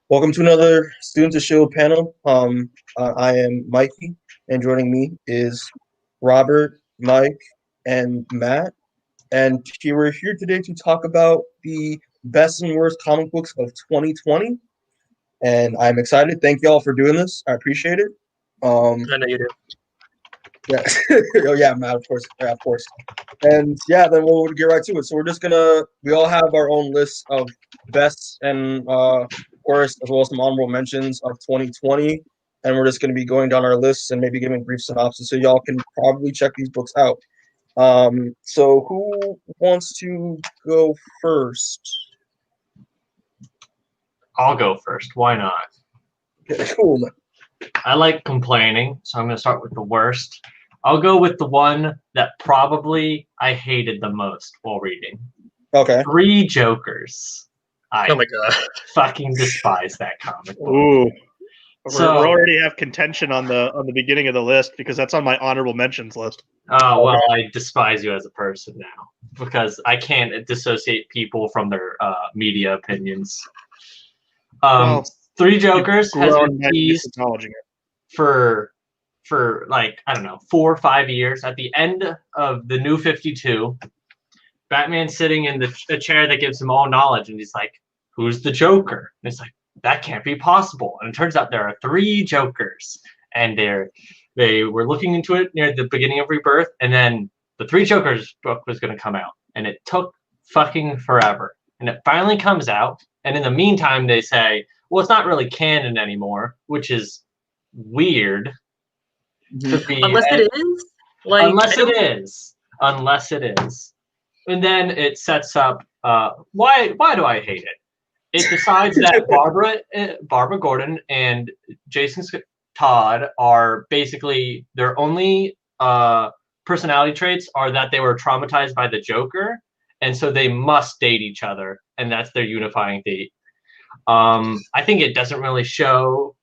Welcome to another Students of S.H.I.E.L.D. panel. I am Mikey, and joining me is Robert, Mike, and Matt. And we're here today to talk about the best and worst comic books of 2020. And I'm excited. Thank you all for doing this. I appreciate it. I know you do. Yeah. Oh yeah, Matt, of course. Yeah, of course. And yeah, then we'll get right to it. So we all have our own lists of best and worst, as well as some honorable mentions of 2020. And we're just gonna be going down our lists and maybe giving brief synopsis, so y'all can probably check these books out. So who wants to go first? I'll go first. Why not? Okay, cool. I like complaining, so I'm going to start with the worst. I'll go with the one that probably I hated the most while reading. Okay. Three Jokers. Oh my god! Fucking despise that comic book. Ooh, we So- already have contention on the beginning of the list because that's on my honorable mentions list. Oh, well, I despise you as a person now because I can't dissociate people from their media opinions. Well, Three Jokers has Grown been men teased acknowledging it. for like, I don't know, 4 or 5 years. At the end of the New 52, Batman's sitting in the chair that gives him all knowledge, and he's like, "Who's the Joker?" And it's like, that can't be possible. And it turns out there are 3 Jokers, and they were looking into it near the beginning of Rebirth, and then the Three Jokers book was going to come out, and it took fucking forever. And it finally comes out, and in the meantime, they say, well, it's not really canon anymore, which is weird. To be, Unless it is, like, unless it is, and then it sets up. Why do I hate it? It decides that Barbara Gordon and Jason Todd are basically their only personality traits are that they were traumatized by the Joker, and so they must date each other, and that's their unifying date. I think it doesn't really show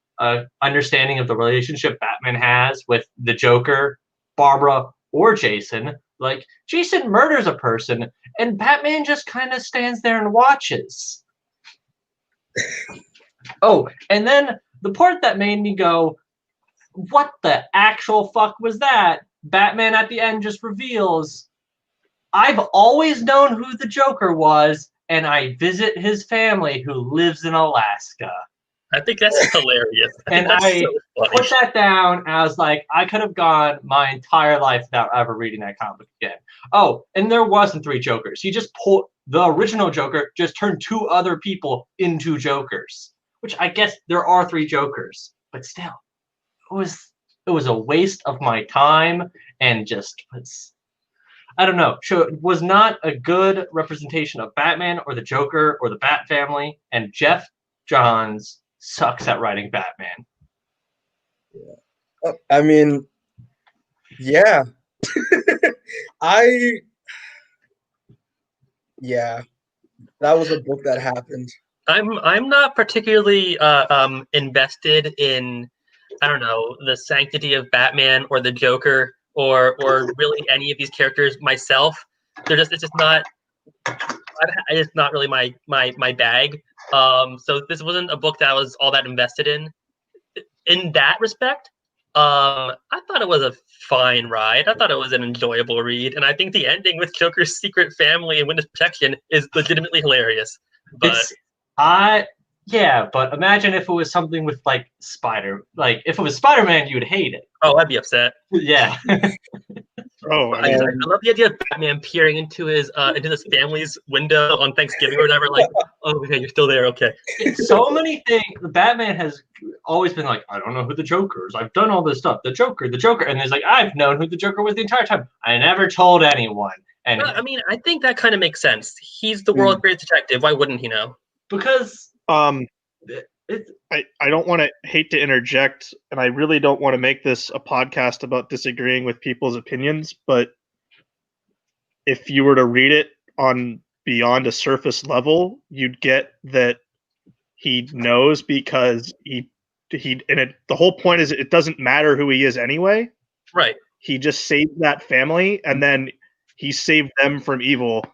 understanding of the relationship Batman has with the Joker, Barbara, or Jason. Like, Jason murders a person, and Batman just kind of stands there and watches. Oh, and then the part that made me go, what the actual fuck was that? Batman at the end just reveals, I've always known who the Joker was, and I visit his family who lives in Alaska. I think that's hilarious. And I put that down, and I was like, I could have gone my entire life without ever reading that comic again. Oh, and there wasn't 3 Jokers. He just pulled the original Joker, just turned 2 other people into Jokers, which I guess there are 3 Jokers, but still, it was a waste of my time, and just was, I don't know. So it was not a good representation of Batman or the Joker or the Bat family, and Jeff Johns sucks at writing Batman. Yeah. I mean, yeah. Yeah, that was a book that happened. I'm not particularly invested in, I don't know, the sanctity of Batman or the Joker or really any of these characters myself. It's just not. It's not really my bag. So this wasn't a book that I was all that invested in. In that respect, I thought it was a fine ride. I thought it was an enjoyable read, and I think the ending with Joker's secret family and witness protection is legitimately hilarious. But but imagine if it was something with like if it was Spider-Man, you'd hate it. Oh, I'd be upset. Yeah. Oh, I love the idea of Batman peering into his family's window on Thanksgiving or whatever. Like, oh, okay, you're still there. Okay. So many things. Batman has always been like, I don't know who the Joker is. I've done all this stuff. The Joker. And there's like, I've known who the Joker was the entire time. I never told anyone. And well, I mean, I think that kind of makes sense. He's the world's greatest detective. Why wouldn't he know? Because I don't want to hate to interject, and I really don't want to make this a podcast about disagreeing with people's opinions, but if you were to read it on beyond a surface level, you'd get that he knows because the whole point is it doesn't matter who he is anyway. Right. He just saved that family, and then he saved them from evil.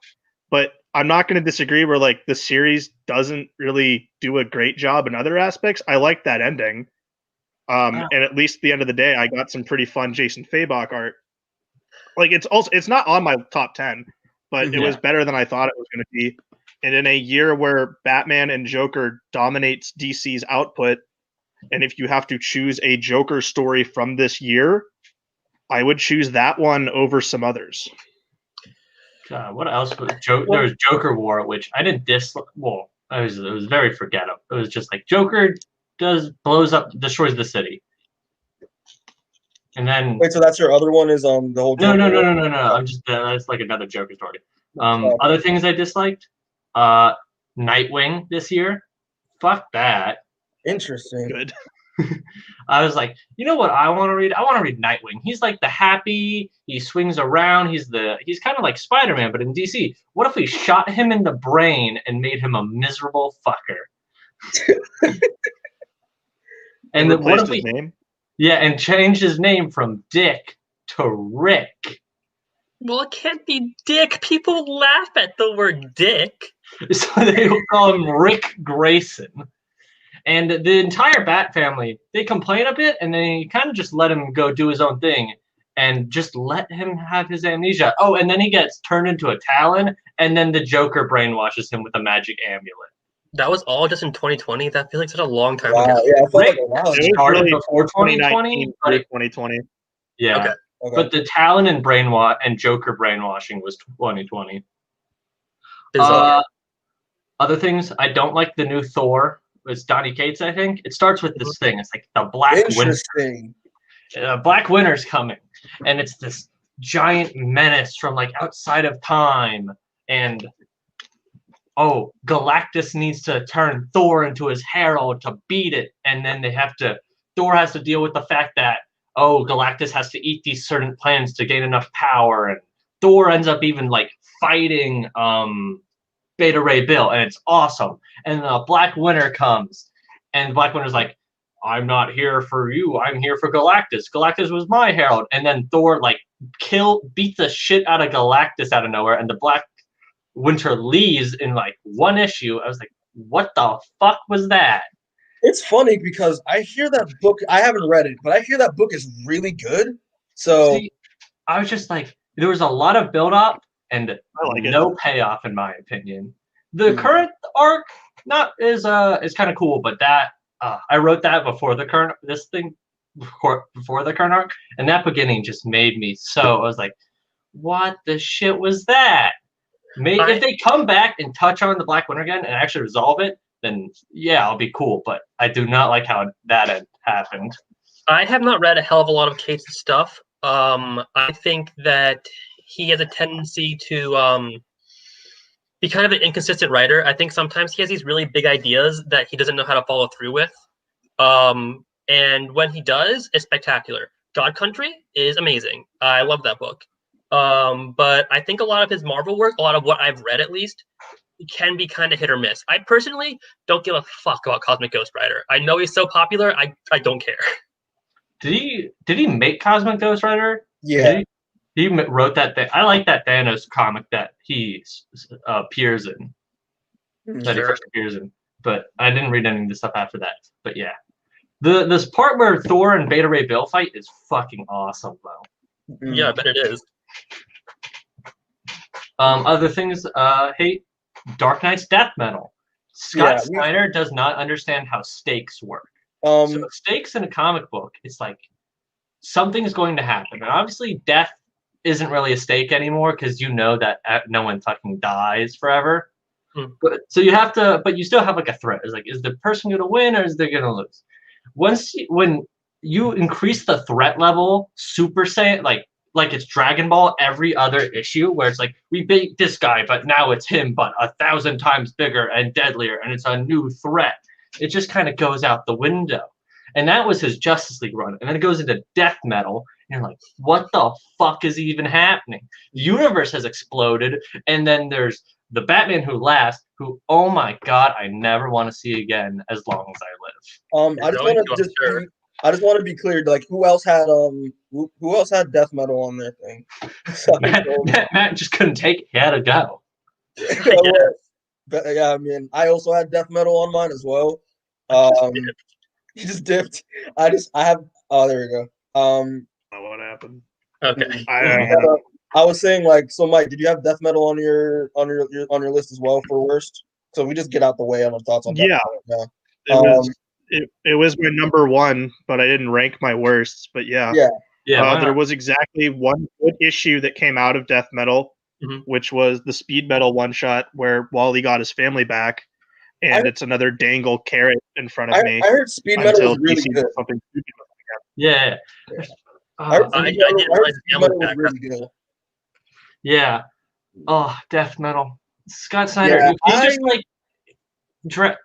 But I'm not going to disagree where like the series doesn't really do a great job in other aspects. I like that ending. And at least at the end of the day, I got some pretty fun Jason Fabok art. Like it's not on my top 10, but it was better than I thought it was going to be. And in a year where Batman and Joker dominates DC's output, and if you have to choose a Joker story from this year, I would choose that one over some others. God, what else was there was Joker War, which I didn't dislike. Well, it was very forgettable. It was just like Joker blows up, destroys the city, and then Wait, so that's your other one? Is the whole no. Joker I'm just that's like another Joker story. Other things I disliked, Nightwing this year. Fuck that. Interesting. Good. I was like, you know what I want to read? I want to read Nightwing. He's like the happy. He swings around. He's kind of like Spider-Man, but in DC. What if we shot him in the brain and made him a miserable fucker? And then what if we name? Yeah, and changed his name from Dick to Rick. Well, it can't be Dick. People laugh at the word Dick. So they will call him Rick Grayson. And the entire Bat family, they complain a bit, and they kind of just let him go do his own thing and just let him have his amnesia. Oh, and then he gets turned into a Talon, and then the Joker brainwashes him with a magic amulet. That was all just in 2020? That feels like such a long time Wow, ago. yeah, I felt Rick like a while ago. started really before 2020, but 2020. yeah. Okay. Okay. But the Talon and Joker brainwashing was 2020. Bizarre. Other things, I don't like the new Thor. It's Donny Cates, I think. It starts with this thing. It's like the Black Winter. Interesting. Black Winter's coming, and it's this giant menace from like outside of time. And Galactus needs to turn Thor into his herald to beat it, and then Thor has to deal with the fact that Galactus has to eat these certain planets to gain enough power, and Thor ends up even like fighting Beta Ray Bill, and it's awesome. And Black Winter comes, and Black Winter's like, I'm not here for you, I'm here for Galactus. Galactus was my herald. And then Thor like beats the shit out of Galactus out of nowhere, and the Black Winter leaves in like one issue. I was like, what the fuck was that? It's funny because I hear that book. I haven't read it, but I hear that book is really good. So See, I was just like, there was a lot of build up and no it. payoff, in my opinion. The current arc is kind of cool, but that I wrote that before the current arc, and that beginning just made me so. I was like, what the shit was that? If they come back and touch on the Black Winter again and actually resolve it, then yeah, I'll be cool. But I do not like how that happened. I have not read a hell of a lot of Cates' stuff. I think that he has a tendency to be kind of an inconsistent writer. I think sometimes he has these really big ideas that he doesn't know how to follow through with. And when he does, it's spectacular. God Country is amazing. I love that book. But I think a lot of his Marvel work, a lot of what I've read at least, can be kind of hit or miss. I personally don't give a fuck about Cosmic Ghost Rider. I know he's so popular, I don't care. Did he make Cosmic Ghost Rider? Yeah. He wrote that thing. I like that Thanos comic that he appears in. That he first appears in. But I didn't read any of the stuff after that. But yeah. This part where Thor and Beta Ray Bill fight is fucking awesome, though. Yeah, I bet it is. Other things, hate Dark Knight's death metal. Scott Snyder does not understand how stakes work. So stakes in a comic book, it's like something's going to happen. And obviously death isn't really a stake anymore because you know that no one fucking dies forever. But so you have to, but you still have like a threat. It's like, is the person going to win or is they going to lose? When you increase the threat level, Super Saiyan, like it's Dragon Ball every other issue where it's like, we beat this guy, but now it's him, but 1,000 times bigger and deadlier, and it's a new threat. It just kind of goes out the window. And that was his Justice League run. And then it goes into death metal, and you're like, what the fuck is even happening? The universe has exploded, and then there's the Batman Who Laughs, who, oh my god, I never want to see again as long as I live. I just want to be clear, like who else had death metal on their thing? Matt just couldn't take it. He had to go. But yeah, I mean, I also had death metal on mine as well. He just dipped. I have. Oh, there we go. What happened? Okay. I was saying like, so Mike, did you have death metal on your list as well for worst? So we just get out the way on our thoughts on death metal. It was my number one, but I didn't rank my worst. But yeah. There was exactly one good issue that came out of death metal, which was the speed metal one shot where Wally got his family back, and it's another dangle carrot in front of me. I heard speed metal was really good. Something stupid yeah. I heard speed metal was really good. Yeah. Oh, death metal. Scott Snyder. Yeah, you just like.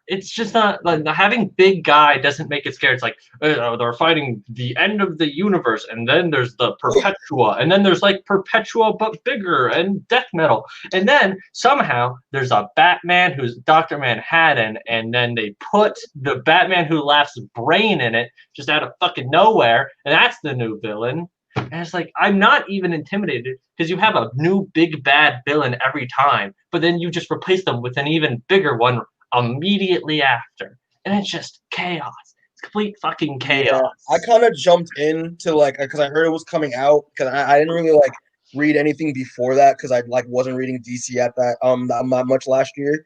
It's just not like having big guy doesn't make it scary. It's like they're fighting the end of the universe, and then there's the Perpetua, and then there's like Perpetua but bigger and death metal, and then somehow there's a Batman who's Dr. Manhattan, and then they put the Batman who laughs brain in it just out of fucking nowhere, and that's the new villain. And it's like, I'm not even intimidated because you have a new big bad villain every time, but then you just replace them with an even bigger one immediately after, and it's just chaos. It's complete fucking chaos. I kind of jumped into like because I heard it was coming out because I didn't really like read anything before that because I like wasn't reading DC at that not much last year,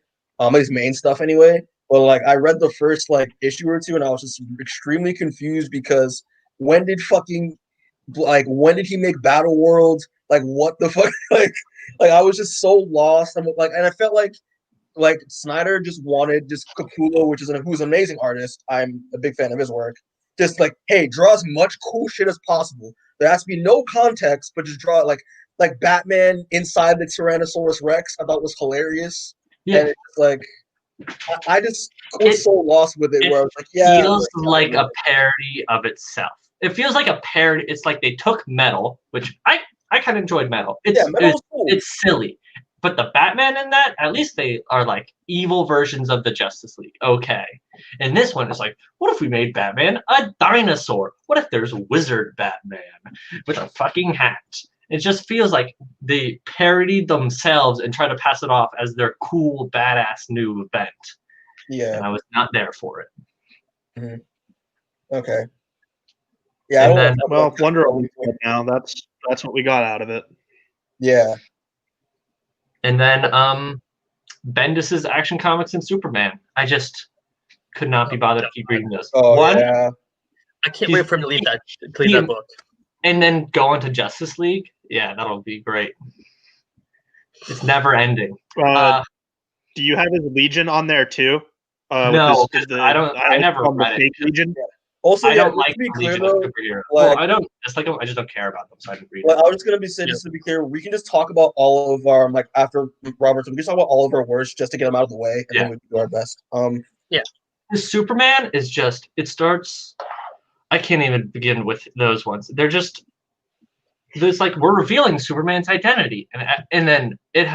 his main stuff anyway. But like I read the first like issue or two and I was just extremely confused because when did he make Battle World? Like what the fuck? like I was just so lost. And I felt like Snyder just wanted just Capullo, who's an amazing artist. I'm a big fan of his work. Just like, hey, draw as much cool shit as possible. There has to be no context, but just draw like Batman inside the Tyrannosaurus Rex. I thought was hilarious. Yeah. And it's like I just was so lost with it where I was like, yeah. It feels like a parody of itself. It feels like a parody. It's like they took Metal, which I kind of enjoyed Metal. Metal's cool. It's silly. But the Batman in that, at least they are like evil versions of the Justice League. Okay. And this one is like, what if we made Batman a dinosaur? What if there's Wizard Batman with a fucking hat? It just feels like they parodied themselves and try to pass it off as their cool, badass new event. Yeah. And I was not there for it. Mm-hmm. Okay. Yeah. And then, Wonder Woman now. That's what we got out of it. Yeah. And then Bendis's Action Comics and Superman. I just could not be bothered to keep reading those. Yeah. I can't wait for him to leave that book. And then go into Justice League. Yeah, that'll be great. It's never ending. Do you have his Legion on there too? No, I don't. I never read it. Legion. Yeah. Also, I don't like Legion of Superheroes. Well, I don't dislike them. I just don't care about them, so I didn't read them. I was just gonna just to be clear, we can just talk about all of our after Robertson. We can talk about all of our worst just to get them out of the way, and then we can do our best. The Superman is just. It starts. I can't even begin with those ones. They're just. There's like we're revealing Superman's identity, and then it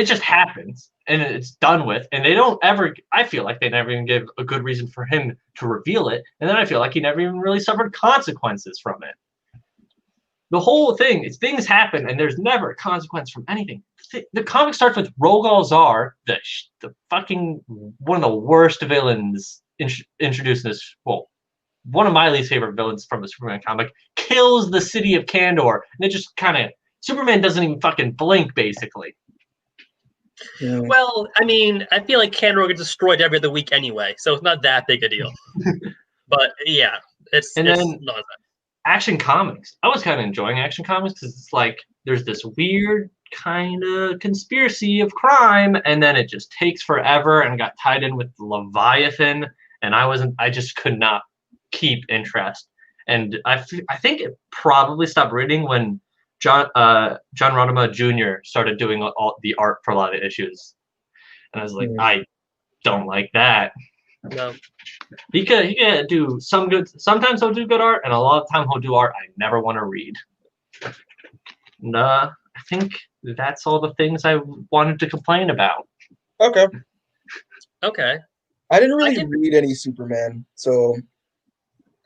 just happens. And it's done with, and they don't ever. I feel like they never even give a good reason for him to reveal it, and then I feel like he never even really suffered consequences from it. The whole thing is things happen, and there's never a consequence from anything. The comic starts with Rogol Zar, the fucking one of the worst villains introduced in this. Well, one of my least favorite villains from the Superman comic kills the city of Kandor, and it just kind of Superman doesn't even fucking blink, basically. Yeah. Well, I mean, I feel like Kandor gets destroyed every other week anyway, so it's not that big a deal. But yeah, it's then not that. Action Comics. I was kind of enjoying Action Comics because it's like there's this weird kind of conspiracy of crime, and then it just takes forever and got tied in with Leviathan, and I just could not keep interest. And I think it probably stopped reading when John Rodema Jr. started doing all the art for a lot of issues, and I was like, I don't like that. No, he could do some good. Sometimes he'll do good art, and a lot of time he'll do art I never want to read. And I think that's all the things I wanted to complain about. Okay. I didn't really read any Superman, so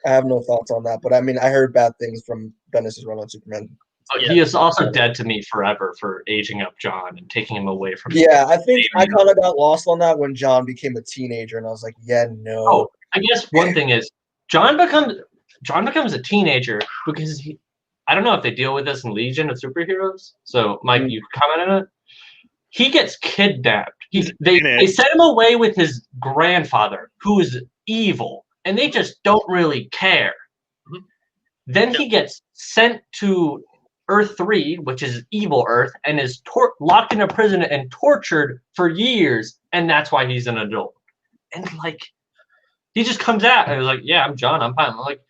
I have no thoughts on that. But I mean, I heard bad things from Bendis' run on Superman. But he is also dead to me forever for aging up John and taking him away from. Yeah, I think I kind of got lost on that when John became a teenager, and I was like, yeah, no. Oh, I guess one thing is John becomes a teenager because I don't know if they deal with this in Legion of Superheroes. So, Mike, you comment on it. He gets kidnapped. They sent him away with his grandfather, who is evil, and they just don't really care. Then he gets sent to Earth 3, which is evil Earth, and is locked in a prison and tortured for years, and that's why he's an adult. And he just comes out and was like, "Yeah, I'm John. I'm fine." I'm like,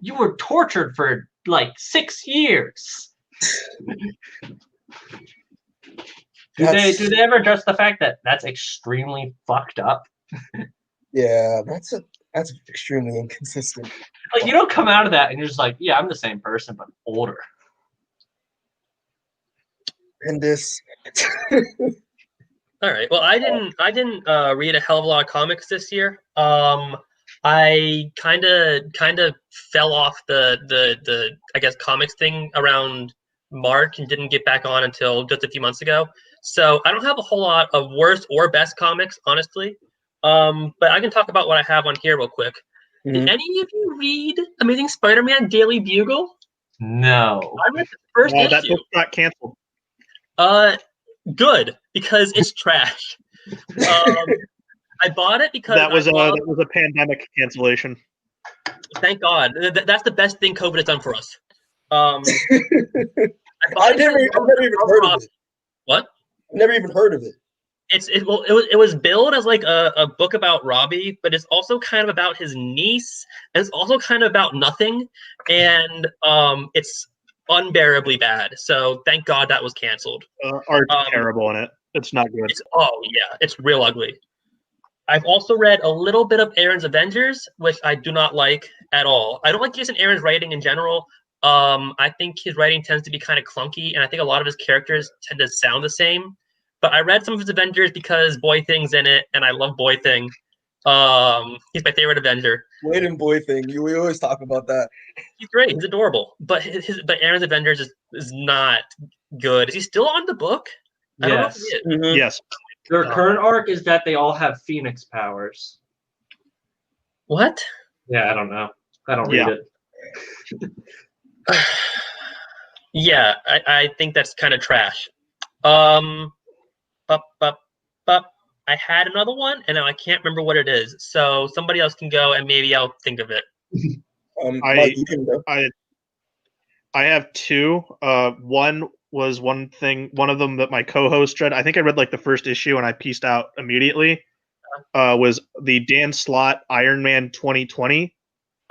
"You were tortured for 6 years." Do they ever address the fact that that's extremely fucked up? Yeah, that's extremely inconsistent. You don't come out of that and you're just like, yeah, I'm the same person but older. And this. All right. Well, I didn't read a hell of a lot of comics this year. I kind of fell off the I guess comics thing around March and didn't get back on until just a few months ago. So I don't have a whole lot of worst or best comics, honestly. But I can talk about what I have on here real quick. Did any of you read Amazing Spider-Man Daily Bugle? No. I read the first issue. That book got canceled. Good, because it's trash. I bought it because that was a pandemic cancellation. Thank God. That's the best thing COVID has done for us. I've never even heard of it. What? I've never even heard of it. It was billed as a book about Robbie, but it's also kind of about his niece, and it's also kind of about nothing, and it's unbearably bad. So thank God that was canceled. Art's terrible in it. It's not good. It's real ugly. I've also read a little bit of Aaron's Avengers, which I do not like at all. I don't like Jason Aaron's writing in general. I think his writing tends to be kind of clunky, and I think a lot of his characters tend to sound the same. But I read some of his Avengers because Boy Thing's in it, and I love Boy Thing. He's my favorite Avenger. Wait and Boy Thing. We always talk about that. He's great. He's adorable. But Aaron's Avengers is not good. Is he still on the book? I don't know if he is. Mm-hmm. Yes. Their current arc is that they all have Phoenix powers. What? Yeah, I don't know. I don't read it. Yeah, I think that's kind of trash. I had another one, and now I can't remember what it is. So somebody else can go, and maybe I'll think of it. Mike, you can go. I have two. One was one of them that my co-host read. I think I read the first issue, and I pieced out immediately. Was the Dan Slott Iron Man 2020.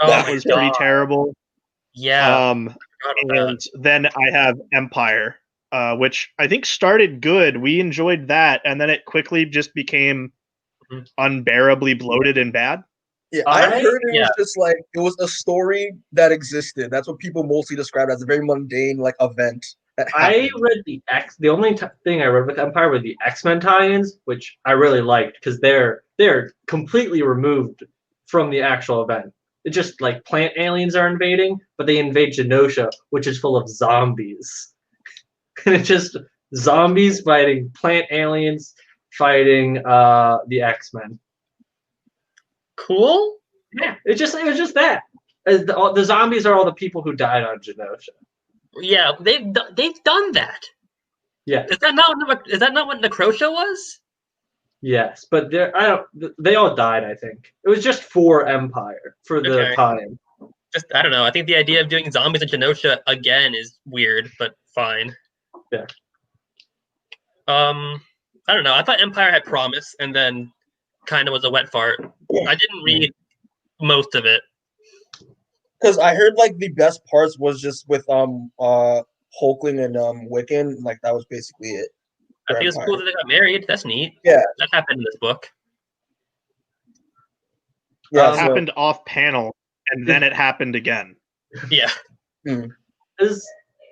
That was pretty terrible. Yeah. And then I have Empire. Which I think started good. We enjoyed that, and then it quickly just became unbearably bloated and bad. Yeah, I heard it was just it was a story that existed. That's what people mostly describe as a very mundane event. I read the only thing I read with Empire were the X-Men tie-ins, which I really liked because they're completely removed from the actual event. It's just plant aliens are invading, but they invade Genosha, which is full of zombies. And it's just zombies fighting plant aliens, fighting the X-Men. Cool. Yeah, it was just that. The zombies are all the people who died on Genosha. Yeah, they've done that. Yeah. Is that not what Necrosha was? Yes, but they all died. I think it was just for Empire for the time. Just I don't know. I think the idea of doing zombies in Genosha again is weird, but fine. Yeah. I don't know. I thought Empire had promise, and then kind of was a wet fart. I didn't read most of it because I heard the best parts was just with Hulkling and Wiccan. That was basically it. I think it's cool that they got married. That's neat. Yeah, that happened in this book. Yeah, it happened off panel, and then it happened again. Yeah.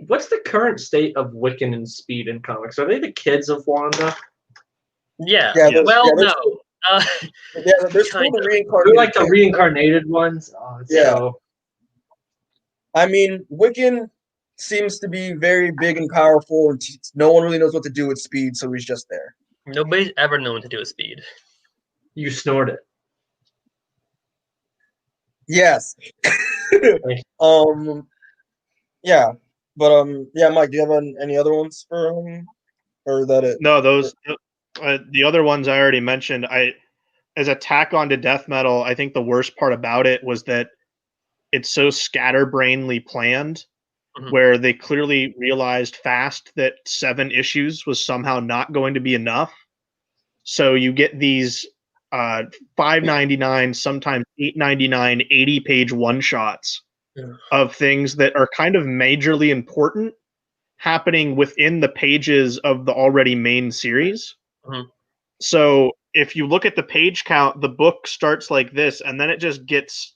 What's the current state of Wiccan and Speed in comics? Are they the kids of Wanda? Yeah. No. They're still the reincarnated. They're the reincarnated ones. Oh, yeah. I mean, Wiccan, seems to be very big and powerful, and no one really knows what to do with Speed, so he's just there. Nobody's ever known to do with Speed. You snort it. Yes. Yeah, but yeah, Mike, do you have any other ones for or that it? No, those the other ones I already mentioned. As a tack on to death metal, I think the worst part about it was that it's so scatterbrainly planned, where they clearly realized fast that 7 issues was somehow not going to be enough. So you get these $5.99, sometimes $8.99, 80-page one-shots of things that are kind of majorly important happening within the pages of the already main series. So if you look at the page count, the book starts like this, and then it just gets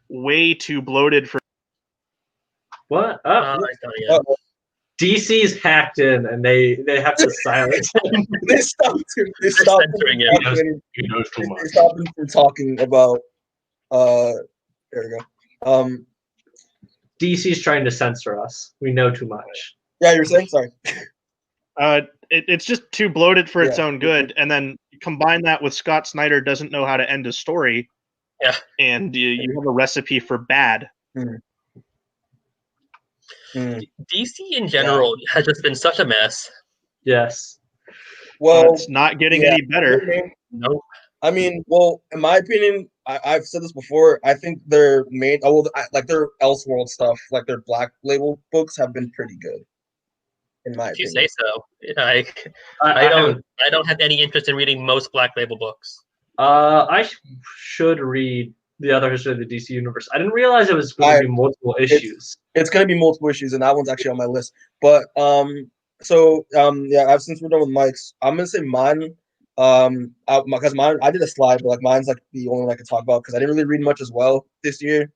way too bloated for. What? Uh-oh. DC's hacked in, and they have to silence him. They stopped him. They stopped him. He knows too much. They stopped him from talking about. There we go. DC's trying to censor us. We know too much. Yeah, you're saying? Sorry. It's just too bloated for its own good, and then combine that with Scott Snyder doesn't know how to end a story, and you have a recipe for bad. DC in general has just been such a mess. Yes. Well, it's not getting any better. Nope. I mean, well, in my opinion, I've said this before. I think their main, like their Elseworld stuff, like their Black Label books, have been pretty good. In my opinion, you say so. I don't have any interest in reading most Black Label books. I should read the other history of the DC universe. I didn't realize it was going to be multiple issues. It's going to be multiple issues, and that one's actually on my list. But yeah, since we're done with Mike's, I'm gonna say mine. Because mine, I did a slide, but like mine's like the only one I could talk about because I didn't really read much as well this year.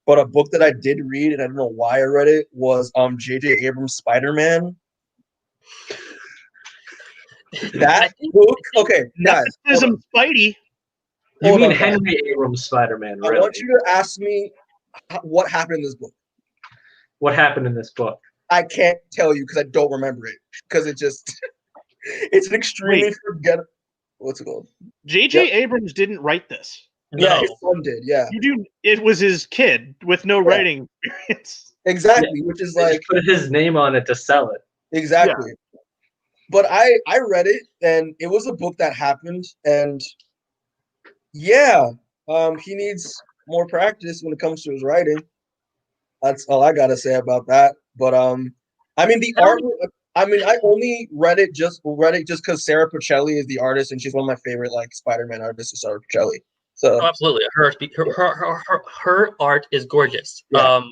But a book that I did read, and I don't know why I read it, was J.J. Abrams' Spider-Man. That book, okay, guys. Spidey. You mean Henry Abrams' Spider-Man? Really? I want you to ask me what happened in this book. What happened in this book? I can't tell you because I don't remember it because it just it's an extremely forgettable. What's it called? J.J. Abrams didn't write this. Yeah, his son did. Yeah, it was his kid with no writing experience. Exactly, which is like put his name on it to sell it. Exactly. Yeah. But I read it, and it was a book that happened, and he needs more practice when it comes to his writing. That's all I gotta say about that. But I mean the art. I mean, I only read it just because Sarah Pacelli is the artist, and she's one of my favorite like Spider-Man artists, Sarah Pacelli. So absolutely, her art is gorgeous. Yeah.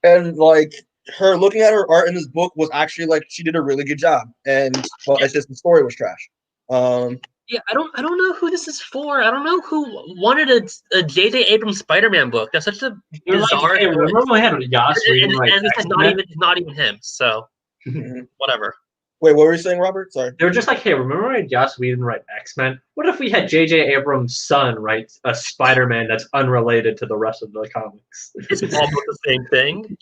And like her looking at her art in this book was actually like she did a really good job, and it's just the story was trash. Yeah, I don't know who this is for. I don't know who wanted a J.J. Abrams Spider-Man book. That's such a bizarre. Like, hey, remember we had Joss Whedon write X-Men? Not even him. So whatever. Wait, what were you saying, Robert? Sorry. They were just like, hey, remember when Joss Whedon write X-Men? What if we had J.J. Abrams' son write a Spider-Man that's unrelated to the rest of the comics? It's almost the same thing.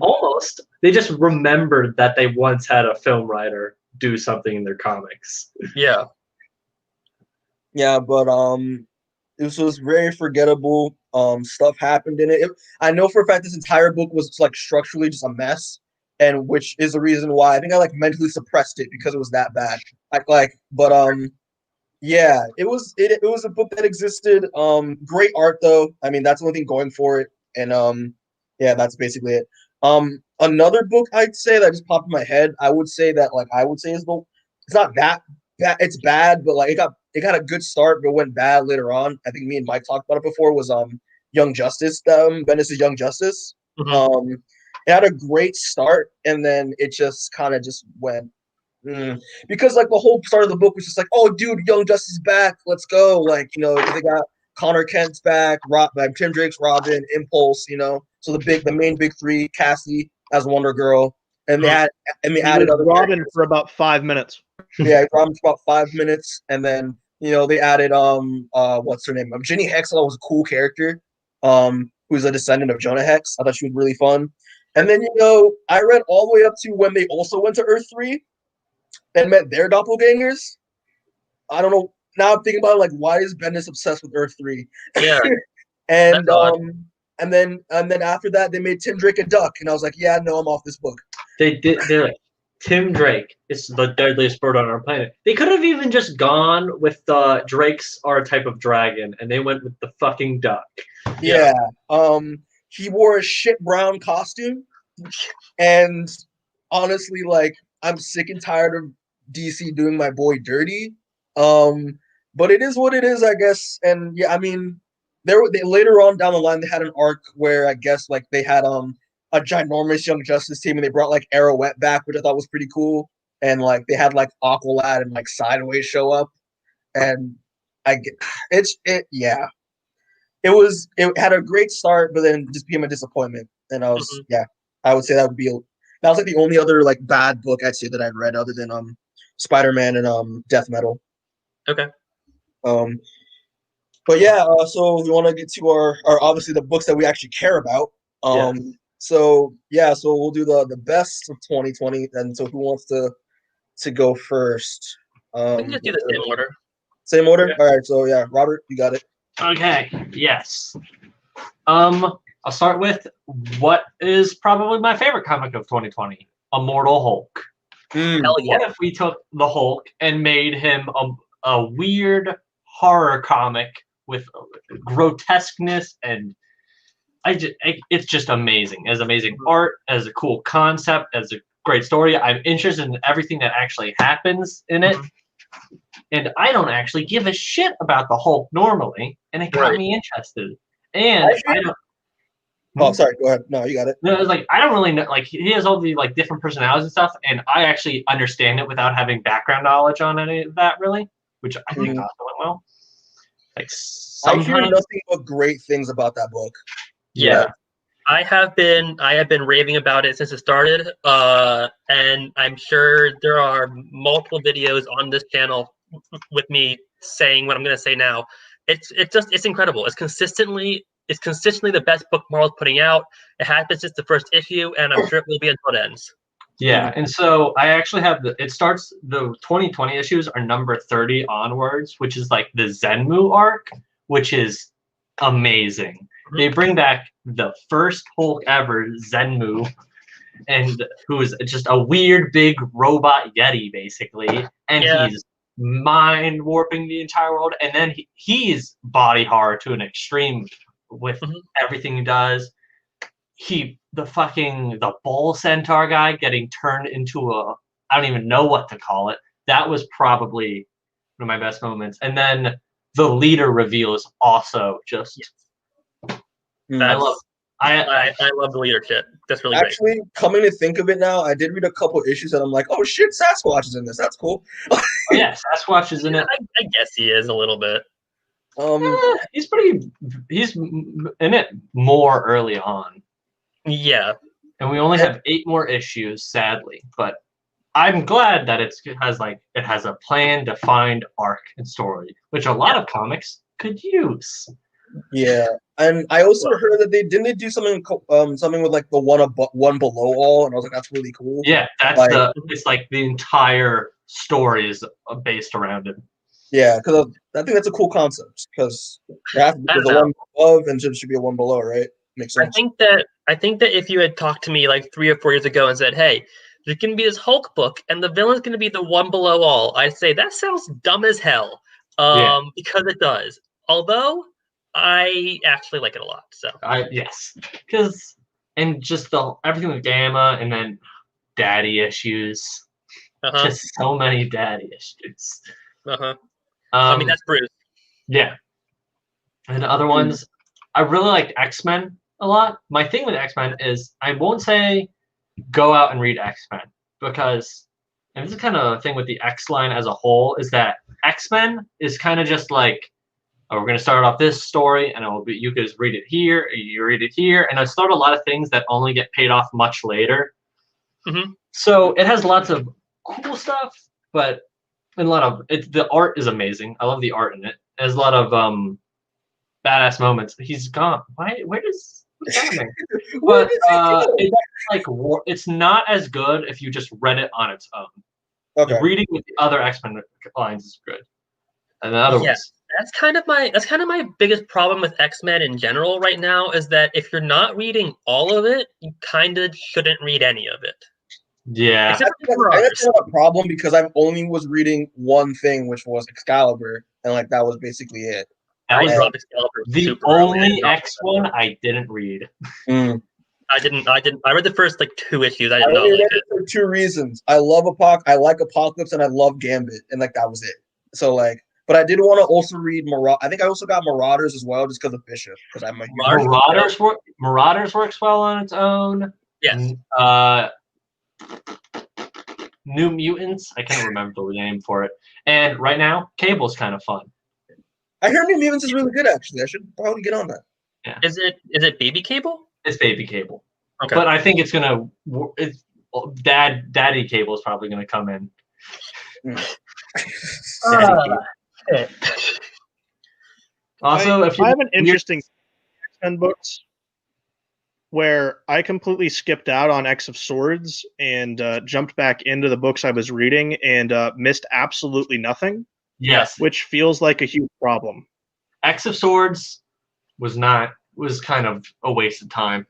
Almost. They just remembered that they once had a film writer do something in their comics. Yeah. Yeah, but this was very forgettable. Stuff happened in it. I know for a fact this entire book was like structurally just a mess, and which is the reason why I think I like mentally suppressed it because it was that bad. Yeah, it was a book that existed. Great art though. I mean, that's the only thing going for it, and yeah, that's basically it. Another book I'd say that just popped in my head. I would say is the. It's not that bad. It's bad, but like it got a good start, but went bad later on. I think me and Mike talked about it before. Was Young Justice, Bendis' Young Justice. It had a great start, and then it just kind of just went because like the whole start of the book was just like, oh, dude, Young Justice is back, let's go, like they got Connor Kent's back, Tim Drake's Robin, Impulse, so the main big three, Cassie as Wonder Girl, and they added other Robin characters. for about 5 minutes. Yeah, Robin for about 5 minutes, and then they added what's her name? Ginny Hex. I thought was a cool character. Who's a descendant of Jonah Hex. I thought she was really fun. And then I read all the way up to when they also went to Earth 3 and met their doppelgangers. I don't know. Now I'm thinking about it, like, why is Bendis obsessed with Earth 3? Yeah, and that's odd. and then after that they made Tim Drake a duck, and I was like, yeah, no, I'm off this book. They're like, Tim Drake is the deadliest bird on our planet. They could have even just gone with Drake's are type of dragon, and they went with the fucking duck. Yeah. He wore a shit brown costume, and honestly, like, I'm sick and tired of DC doing my boy dirty. But it is what it is, I guess. And yeah, I mean, they later on down the line they had an arc where I guess like they had a ginormous Young Justice team, and they brought like Arrowette back, which I thought was pretty cool. And like they had like Aqualad and like Sideways show up, and yeah. It had a great start, but then just became a disappointment. And I was I would say that was like the only other like bad book I'd say that I'd read other than Spider-Man and Death Metal. Okay. But yeah, so we want to get to our obviously the books that we actually care about. So we'll do the best of 2020. And so who wants to go first? We can just do the same order. Same order? Yeah. All right, so yeah, Robert, you got it. Okay, yes. I'll start with what is probably my favorite comic of 2020, Immortal Hulk. Hell yeah. What if we took the Hulk and made him a weird horror comic with grotesqueness, and it's just amazing. As amazing art, as a cool concept, as a great story. I'm interested in everything that actually happens in it. And I don't actually give a shit about the Hulk normally, and it got me interested. And I don't. Oh, sorry. Go ahead. No, you got it. No, it's like I don't really know. Like he has all the like different personalities and stuff, and I actually understand it without having background knowledge on any of that, really, which I think also went well. Like I hear nothing but great things about that book. Yeah. I have been raving about it since it started, and I'm sure there are multiple videos on this channel with me saying what I'm going to say now. It's incredible. It's consistently the best book Marvel's putting out. It has been since the first issue, and I'm sure it will be until it ends. Yeah, and so I actually have the 2020 issues are number 30 onwards, which is like the Zenmu arc, which is amazing. They bring back the first Hulk ever, Zenmu, and who is just a weird big robot yeti, basically, and he's mind warping the entire world, and then he's body horror to an extreme with everything he does. The bull centaur guy getting turned into I don't even know what to call it. That was probably one of my best moments. And then the leader reveal is also just I love the leadership. That's really actually great. Coming to think of it now, I did read a couple issues and I'm like, oh shit, Sasquatch is in this. That's cool. Yeah, Sasquatch is in it. I guess he is a little bit. He's in it more early on. Yeah. And we only have 8 more issues, sadly. But I'm glad that it has a plan, defined arc and story, which a lot of comics could use. Yeah, and I also heard that they do something with like the one below all, and I was like, that's really cool. Yeah, it's like the entire story is based around it. Yeah, because I think that's a cool concept. Because there's a one above and should be a one below, right? Makes sense. I think that if you had talked to me like 3 or 4 years ago and said, "Hey, there's going to be this Hulk book, and the villain's going to be the one below all," I'd say that sounds dumb as hell. Because it does. Although I actually like it a lot. So because just everything with Gamma, and then daddy issues. Just so many daddy issues. I mean, that's Bruce. Yeah. And the other ones, I really liked X-Men a lot. My thing with X-Men is I won't say go out and read X-Men because, and this is kind of a thing with the X line as a whole, is that X-Men is kind of just like, we're going to start off this story, and you could just read it here, you read it here, and I start a lot of things that only get paid off much later. So it has lots of cool stuff, but the art is amazing. I love the art in it. It has a lot of badass moments. He's gone. Where does Batman. Where But does it go? it's like it's not as good if you just read it on its own. Okay. Reading with the other X-Men lines is good, and the other Yeah. ones. That's kind of my biggest problem with X-Men in general right now is that if you're not reading all of it, you kind of shouldn't read any of it. Yeah, Except for That's ours. not a problem because I only was reading one thing, which was Excalibur, and like that was basically it. that was dropped Excalibur the super early. only X one I didn't read. Mm. I read the first like 2 issues. I did I not only like read it. it for 2 reasons. I like Apocalypse, and I love Gambit, and like that was it. So like, but I did want to also read I think I also got Marauders as well, just because of Bishop, because I'm a huge Marauders works well on its own. Yes. New Mutants, I can't remember the name for it. And right now, Cable's kind of fun. I hear New Mutants is really good, actually. I should probably get on that. Yeah. Is it Baby Cable? It's Baby Cable. Okay. But I think it's gonna. Daddy Cable is probably gonna come in. Also, if you I have an interesting X-Men books where I completely skipped out on X of Swords and jumped back into the books I was reading and missed absolutely nothing. yes, Which feels like a huge problem. X of Swords was kind of a waste of time.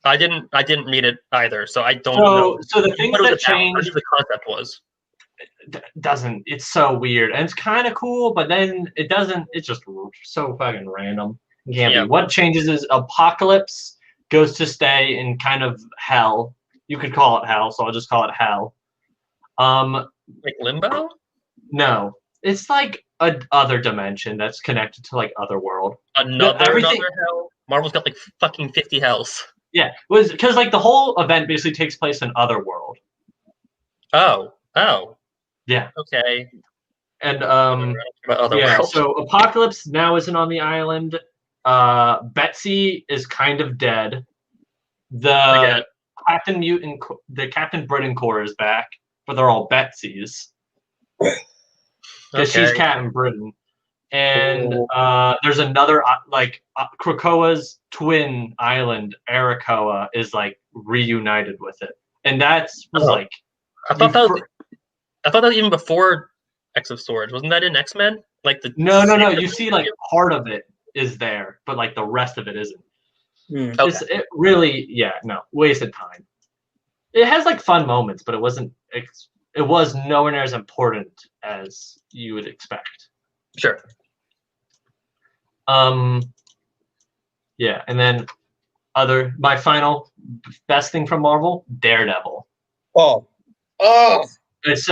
I didn't read it either, so I don't know. So the things that changed, the concept was. Doesn't. It's so weird, and it's kind of cool, but then it doesn't. It's just so fucking random. It can't be. What changes is Apocalypse goes to stay in kind of hell. You could call it hell, so I'll just call it hell. Like Limbo? No, it's like a other dimension that's connected to like Otherworld. Another hell. Marvel's got like fucking 50 hells. Yeah, was because like the whole event basically takes place in Otherworld. Oh. Yeah. Okay. And Otherworld. so Apocalypse now isn't on the island. Betsy is kind of dead. The Captain Britain Corps is back, but they're all Betsy's because she's Captain Britain. And there's another Krakoa's twin island, Arakoa, is like reunited with it, and I thought that was even before X of Swords. Wasn't that in X-Men? Like the no. You see, like part of it is there, but like the rest of it isn't. Okay. Wasted time. It has like fun moments, but it wasn't. It was nowhere near as important as you would expect. Sure. Yeah, and then my final best thing from Marvel, Daredevil. It's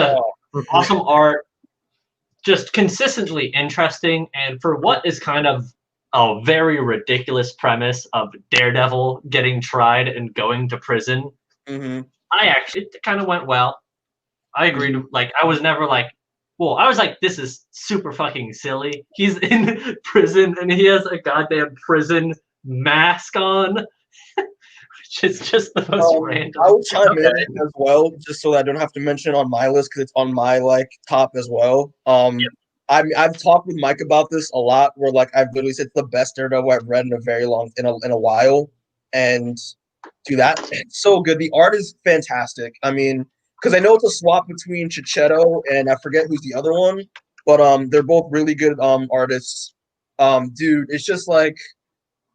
awesome art, just consistently interesting, and for what is kind of a very ridiculous premise of Daredevil getting tried and going to prison, it kind of went well. I agreed. Like, I was never like, well, I was like, this is super fucking silly. He's in prison and he has a goddamn prison mask on. Which is just the most random. I will chime in as well, just so that I don't have to mention it on my list because it's on my like top as well. I've talked with Mike about this a lot. Where like I've literally said it's the best Daredevil I've read in a while, and it's so good. The art is fantastic. I mean, because I know it's a swap between Chichetto and I forget who's the other one, but they're both really good artists. Dude, it's just like.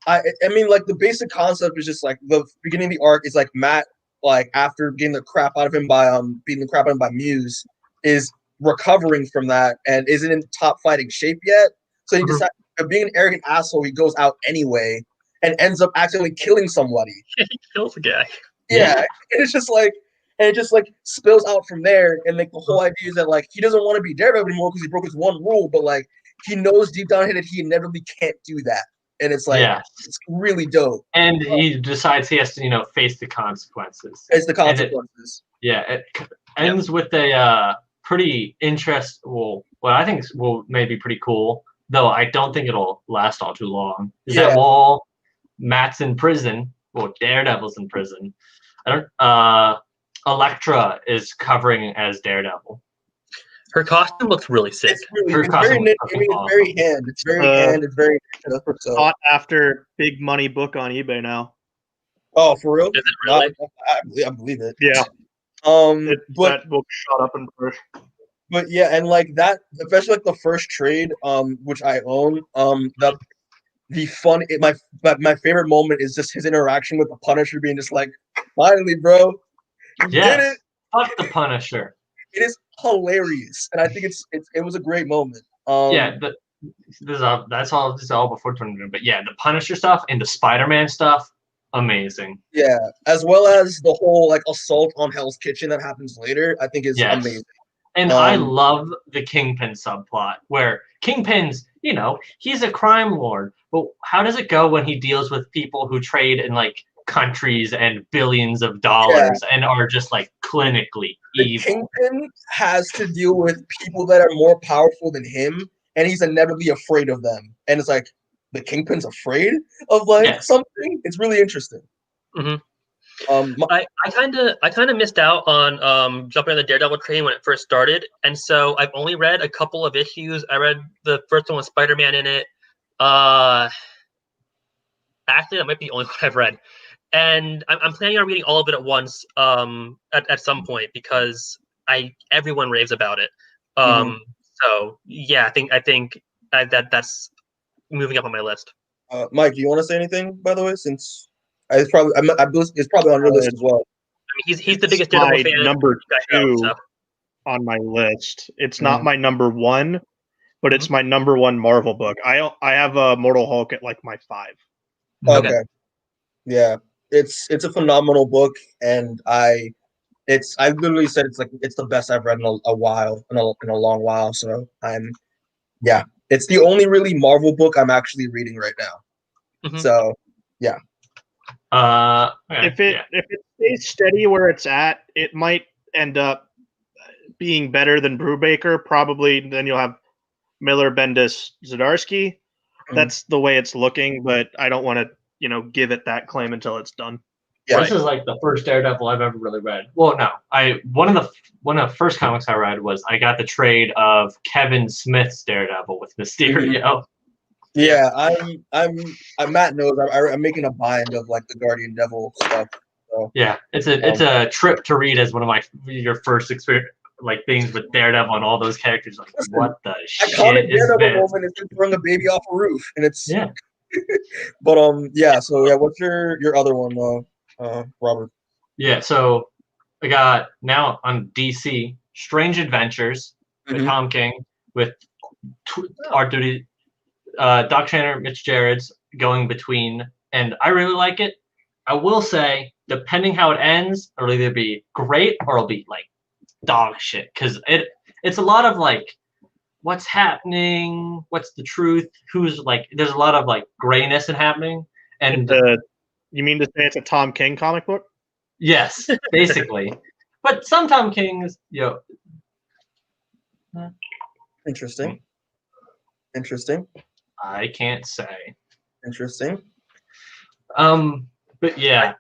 I mean, like the basic concept is just like the beginning of the arc is like Matt, like after getting the crap out of him by beating the crap out of him by Muse, is recovering from that and isn't in top fighting shape yet. So he decides, being an arrogant asshole, he goes out anyway and ends up accidentally killing somebody. He kills a guy. Yeah, and it's just like, and it just like spills out from there. And like the whole idea is that like he doesn't want to be Daredevil anymore because he broke his one rule, but like he knows deep down that he inevitably can't do that. And it's like, it's really dope. And he decides he has to, face the consequences. It's the consequences. It ends with a pretty what I think will maybe pretty cool, though I don't think it'll last all too long. That while Matt's in prison, Daredevil's in prison, Elektra is covering as Daredevil. Her costume looks really sick. It's really, Her it's very, costume nit- was I mean, it's awesome. very hand. It's very hand. It's very. So. Sought after big money book on eBay now. Oh, for real? Is it really? I believe it. Yeah, But that book shot up in price. But yeah, and like that, especially like the first trade, which I own, the fun, my favorite moment is just his interaction with the Punisher being just like, finally, bro, you did Yes. it. Fuck the Punisher. It is hilarious, and I think it was a great moment. Yeah, this is all before tournament. But yeah, the Punisher stuff and the Spider-Man stuff, amazing. Yeah, as well as the whole like assault on Hell's Kitchen that happens later, I think is Yes. amazing. And I love the Kingpin subplot where Kingpin's, he's a crime lord, but how does it go when he deals with people who trade in like countries and billions of dollars and are just like clinically The evil? Kingpin has to deal with people that are more powerful than him, and he's inevitably afraid of them. And it's like the Kingpin's afraid of something. It's really interesting. Mm-hmm. I I kind of missed out on jumping on the Daredevil train when it first started, and so I've only read a couple of issues. I read the first one with Spider-Man in it. Actually, that might be the only one I've read, and I'm planning on reading all of it at once at some point because everyone raves about it. So yeah, I think that's moving up on my list. Mike, do you want to say anything, by the way? Since it's probably it's probably on your list as well. I mean, he's the biggest Daredevil my fan. number two so. on my list. It's not my number one, but it's my number one Marvel book. I have a Mortal Hulk at like my 5. Okay. Yeah, it's a phenomenal book, and I literally said it's the best I've read in a while, in a long while. So it's the only really Marvel book I'm actually reading right now. So yeah. If it stays steady where it's at, it might end up being better than Brubaker. Probably then you'll have Miller, Bendis, Zdarsky. That's the way it's looking, but I don't want to give it that claim until it's done. Yeah, this is like the first Daredevil I've ever really read. Well, no, one of the first comics I read was I got the trade of Kevin Smith's Daredevil with Mysterio. Yeah, I'm Matt knows I'm making a bind of like the Guardian Devil stuff. So. Yeah, it's a trip to read as one of your first experience like things with Daredevil and all those characters. Like, listen, what the shit is Daredevil this? moment is throwing a baby off a roof, and it's but So what's your other one, Robert? Yeah, so I got now on DC Strange Adventures with Tom King with Art Duty, Doc Shaner, Mitch Gerrits going between, and I really like it. I will say, depending how it ends, it'll either be great or it'll be like dog shit because it's a lot of like what's happening, what's the truth, who's like there's a lot of like grayness in happening. And you mean to say it's a Tom King comic book? Yes, basically. But some Tom King's Interesting. I can't say. Interesting. But yeah.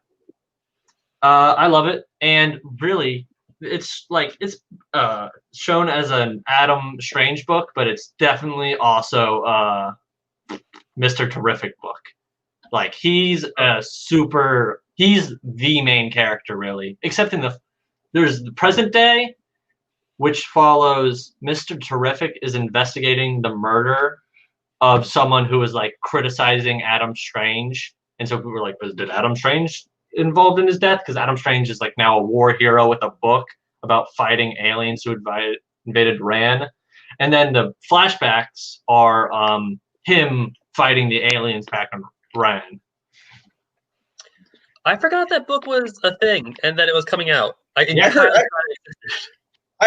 I love it, and really it's shown as an Adam Strange book, but it's definitely also Mr. Terrific book. Like he's the main character really, except there's the present day, which follows Mr. Terrific is investigating the murder of someone who was like criticizing Adam Strange, and so people were like, did Adam Strange involved in his death? Because Adam Strange is like now a war hero with a book about fighting aliens who invaded Ran, and then the flashbacks are him fighting the aliens back on Ran. I forgot that book was a thing and that it was coming out. I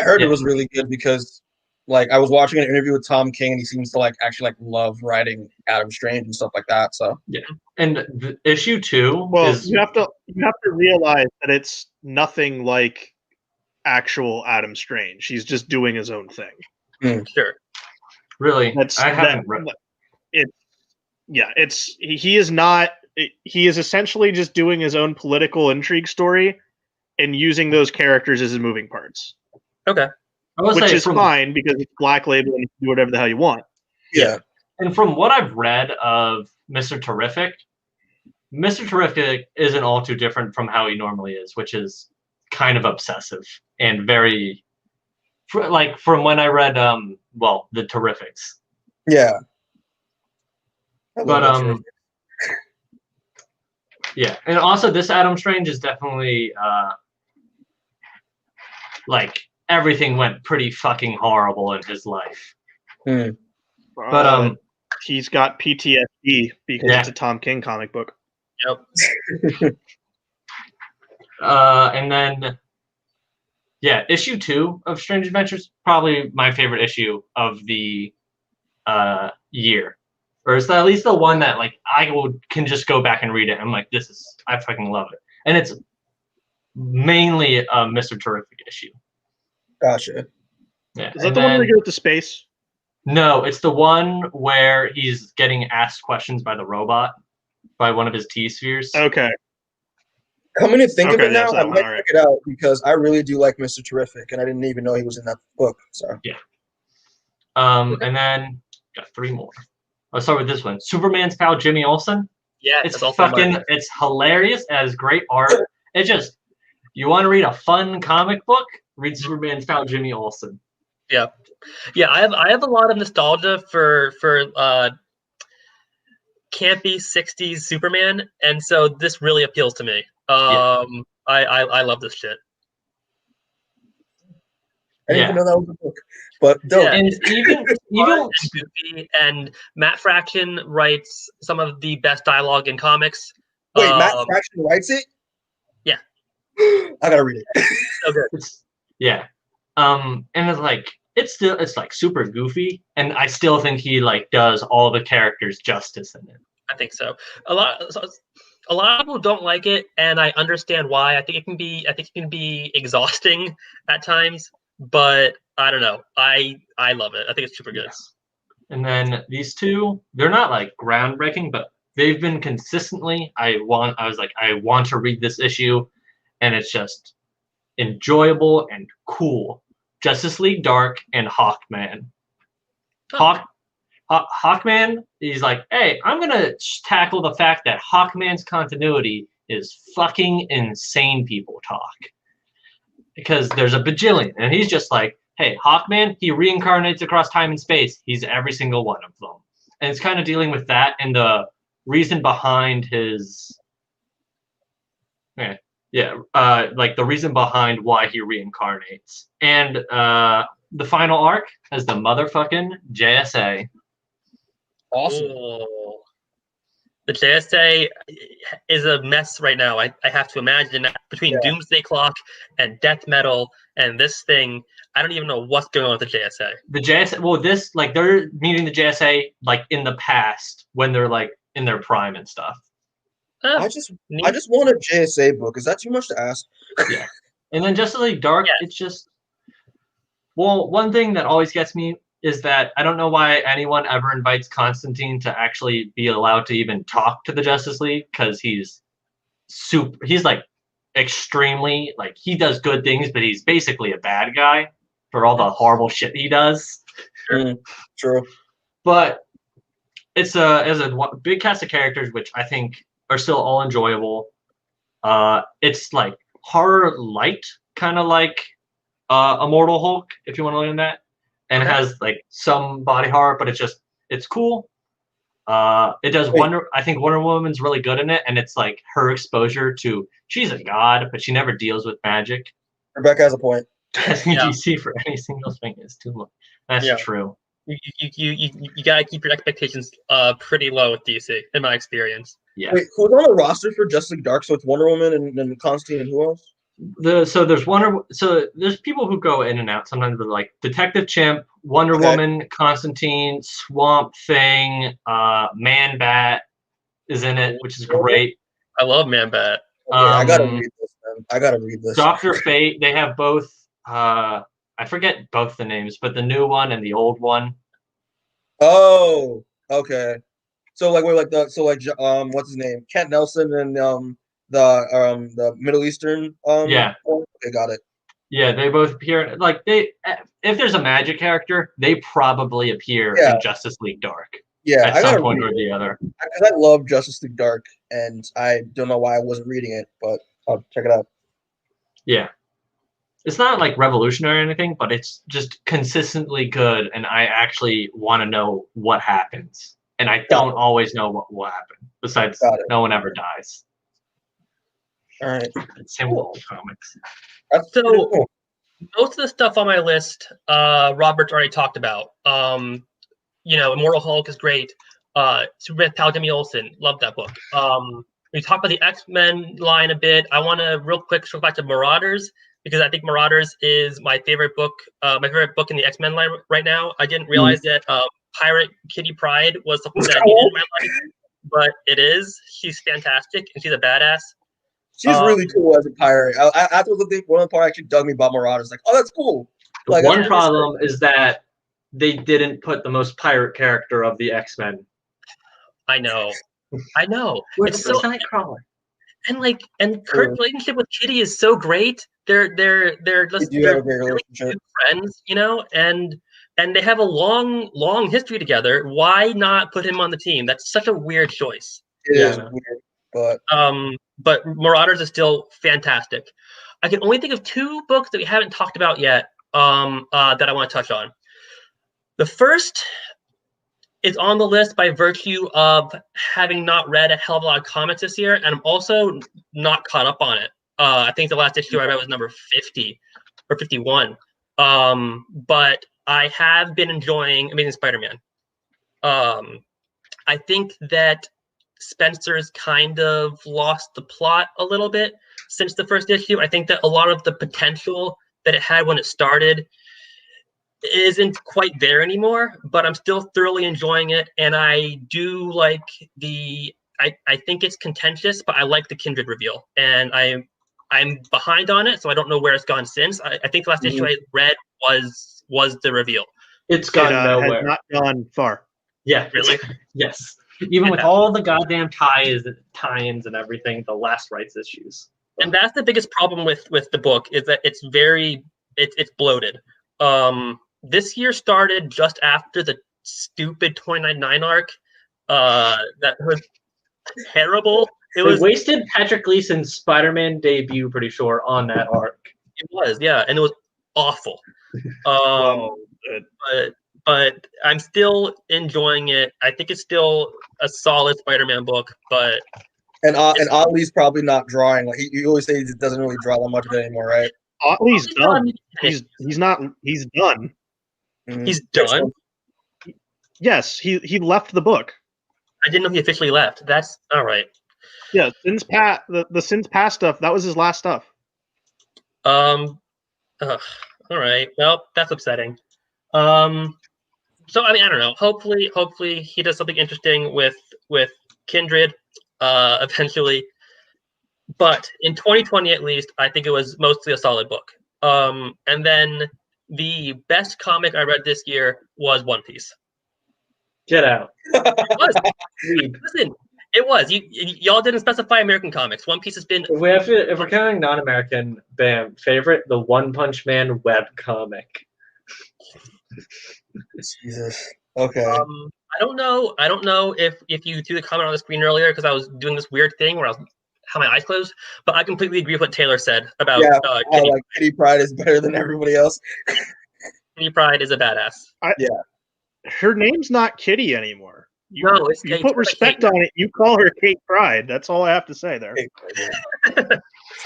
heard it was really good because like I was watching an interview with Tom King and he seems to like actually like love writing Adam Strange and stuff like that. So yeah, and the issue 2 is you have to realize that it's nothing like actual Adam Strange. He's just doing his own thing. Sure. Really, I haven't read it. He is not. He is essentially just doing his own political intrigue story and using those characters as his moving parts. Okay. I will which say is fine because it's Black Label and you can do whatever the hell you want. Yeah. And from what I've read of Mr. Terrific isn't all too different from how he normally is, which is kind of obsessive and very, like from when I read, the Terrifics. Yeah. But yeah, and also this Adam Strange is definitely like everything went pretty fucking horrible in his life. But he's got PTSD because it's a Tom King comic book. Yep. And then issue 2 of Strange Adventures, probably my favorite issue of the year. Or it's at least the one that like can just go back and read it. I'm like, I fucking love it. And it's mainly a Mr. Terrific issue. Gotcha. Yeah. Is that the one where they go to space? No, it's the one where he's getting asked questions by the robot, by one of his T-spheres. Okay. Coming to think of it now, so I might check it out because I really do like Mr. Terrific, and I didn't even know he was in that book. So yeah. And then got 3 more. I'll start with this one. Superman's pal Jimmy Olsen. Yeah, it's it's hilarious. It has great art. It just, you want to read a fun comic book? Read Superman's pal Jimmy Olsen. Yeah, yeah. I have a lot of nostalgia for campy '60s Superman, and so this really appeals to me. I love this shit. I didn't even know that was a book, but dope. Yeah. And even Goofy, and Matt Fraction writes some of the best dialogue in comics. Wait, Matt Fraction writes it? Yeah. I gotta read it. So good. And it's like super goofy, and I still think he like does all the characters justice in it. I think so. A lot of people don't like it, and I understand why. I think it can be exhausting at times, but I don't know. I love it. I think it's super good. Yes. And then these 2, they're not like groundbreaking, but they've been consistently. I want to read this issue, and it's just enjoyable and cool. Justice League Dark and Hawkman. Hawkman, he's like, hey, I'm gonna tackle the fact that Hawkman's continuity is fucking insane people talk. Because there's a bajillion, and he's just like, hey, Hawkman, he reincarnates across time and space. He's every single one of them. And it's kind of dealing with that and the reason behind his like the reason behind why he reincarnates. And the final arc has the motherfucking JSA. Awesome. Oh. The JSA is a mess right now. I have to imagine between Doomsday Clock and Death Metal and this thing, I don't even know what's going on with the JSA. The JSA, well, this, like, they're meeting the JSA, like, in the past when they're, like, in their prime and stuff. I just want a JSA book. Is that too much to ask? Yeah. And then Justice League Dark, it's just, well, one thing that always gets me is that I don't know why anyone ever invites Constantine to actually be allowed to even talk to the Justice League, because he's like extremely, like, he does good things, but he's basically a bad guy for all the horrible shit he does. True. But it's a big cast of characters, which I think are still all enjoyable. It's like horror light, kind of like Immortal Hulk, if you want to look at that. And it has like some body horror, but it's cool. It does I think Wonder Woman's really good in it, and it's like her exposure to, she's a god, but she never deals with magic. Rebecca has a point. DC for any single thing is too much. That's true. You gotta keep your expectations pretty low with DC, in my experience. Yeah. Wait, who's on the roster for Justice League Dark? So it's Wonder Woman and Constantine and who else? So there's people who go in and out. Sometimes they're like Detective Chimp, Wonder Woman, Constantine, Swamp Thing, Man Bat is in it, which is great. I love Man Bat. Okay, I gotta read this, man. I gotta read this. Dr. Fate, they have both. I forget both the names, but the new one and the old one. Oh, okay. So like what's his name? Kent Nelson and the Middle Eastern Okay, got it. Yeah, they both appear like they. If there's a magic character, they probably appear Yeah. in Justice League Dark Yeah, at I some gotta point read or the other. because I love Justice League Dark, and I don't know why I wasn't reading it, but I'll check it out. Yeah, it's not like revolutionary or anything, but it's just consistently good, and I actually want to know what happens, and I don't always know what will happen. Besides, Got it. no one ever dies. All right. Same with all comics. That's So- pretty cool. Most of the stuff on my list, Robert's already talked about. Immortal Hulk is great. Superman Pal Demi Olsen, love that book. We talked about the X-Men line a bit. I want to real quick circle back to Marauders because I think Marauders is my favorite book. My favorite book in the X-Men line right now. I didn't realize that Pirate Kitty Pryde was something that I needed in my life, but it is. She's fantastic and she's a badass. She's really cool as a pirate. After one of the part actually dug me about Marauders, like, oh, that's cool. The Like, one problem is that they didn't put the most pirate character of the X-Men. I know. It's so Nightcrawler. And Kurt's relationship with Kitty is so great. They're just They do have a great really relationship. good friends, and they have a long history together. Why not put him on the team? That's such a weird choice. It is weird, but Marauders is still fantastic. I can only think of two books that we haven't talked about yet that I want to touch on. The first is on the list by virtue of having not read a hell of a lot of comics this year, and I'm also not caught up on it. I think the last issue I read was number 50 or 51. But I have been enjoying Amazing Spider-Man. I think that Spencer's kind of lost the plot a little bit since the first issue. I think that a lot of the potential that it had when it started isn't quite there anymore, but I'm still thoroughly enjoying it. And I do like I think it's contentious, but I like the Kindred reveal. And I'm behind on it, so I don't know where it's gone since. I think the last issue I read was the reveal. It's gone nowhere. Has not gone far. Yeah, really. Yes, even with all the goddamn tie-ins and everything, the last rights issues. And that's the biggest problem with the book is that it's bloated. This year started just after the stupid 29.9 arc. That was terrible. It was wasted Patrick Gleason's Spider-Man debut, pretty sure, on that arc. It was, yeah, and it was awful. But I'm still enjoying it. I think it's still a solid Spider-Man book, but and Otley's probably not drawing. Like you always say, he doesn't really draw that much of it anymore, right? Otley's done. He's done. He's done. Yes, he left the book. I didn't know he officially left. That's all right. Yeah, the Sins Past stuff, that was his last stuff. All right. Well, that's upsetting. So I mean, I don't know. Hopefully he does something interesting with Kindred eventually. But in 2020 at least, I think it was mostly a solid book. And then the best comic I read this year was One Piece. Get out. It was. Listen, it was. Y'all didn't specify American comics. One Piece has been. If we're counting non-American, bam, favorite, the One Punch Man web comic. Jesus. Okay. I don't know if you threw the comment on the screen earlier because I was doing this weird thing where I had my eyes closed, but I completely agree with what Taylor said about Kitty. Like Kitty Pryde is better than everybody else. Kitty Pryde is a badass. Her name's not Kitty anymore. You put respect on it. You call her Kate Pryde. That's all I have to say there.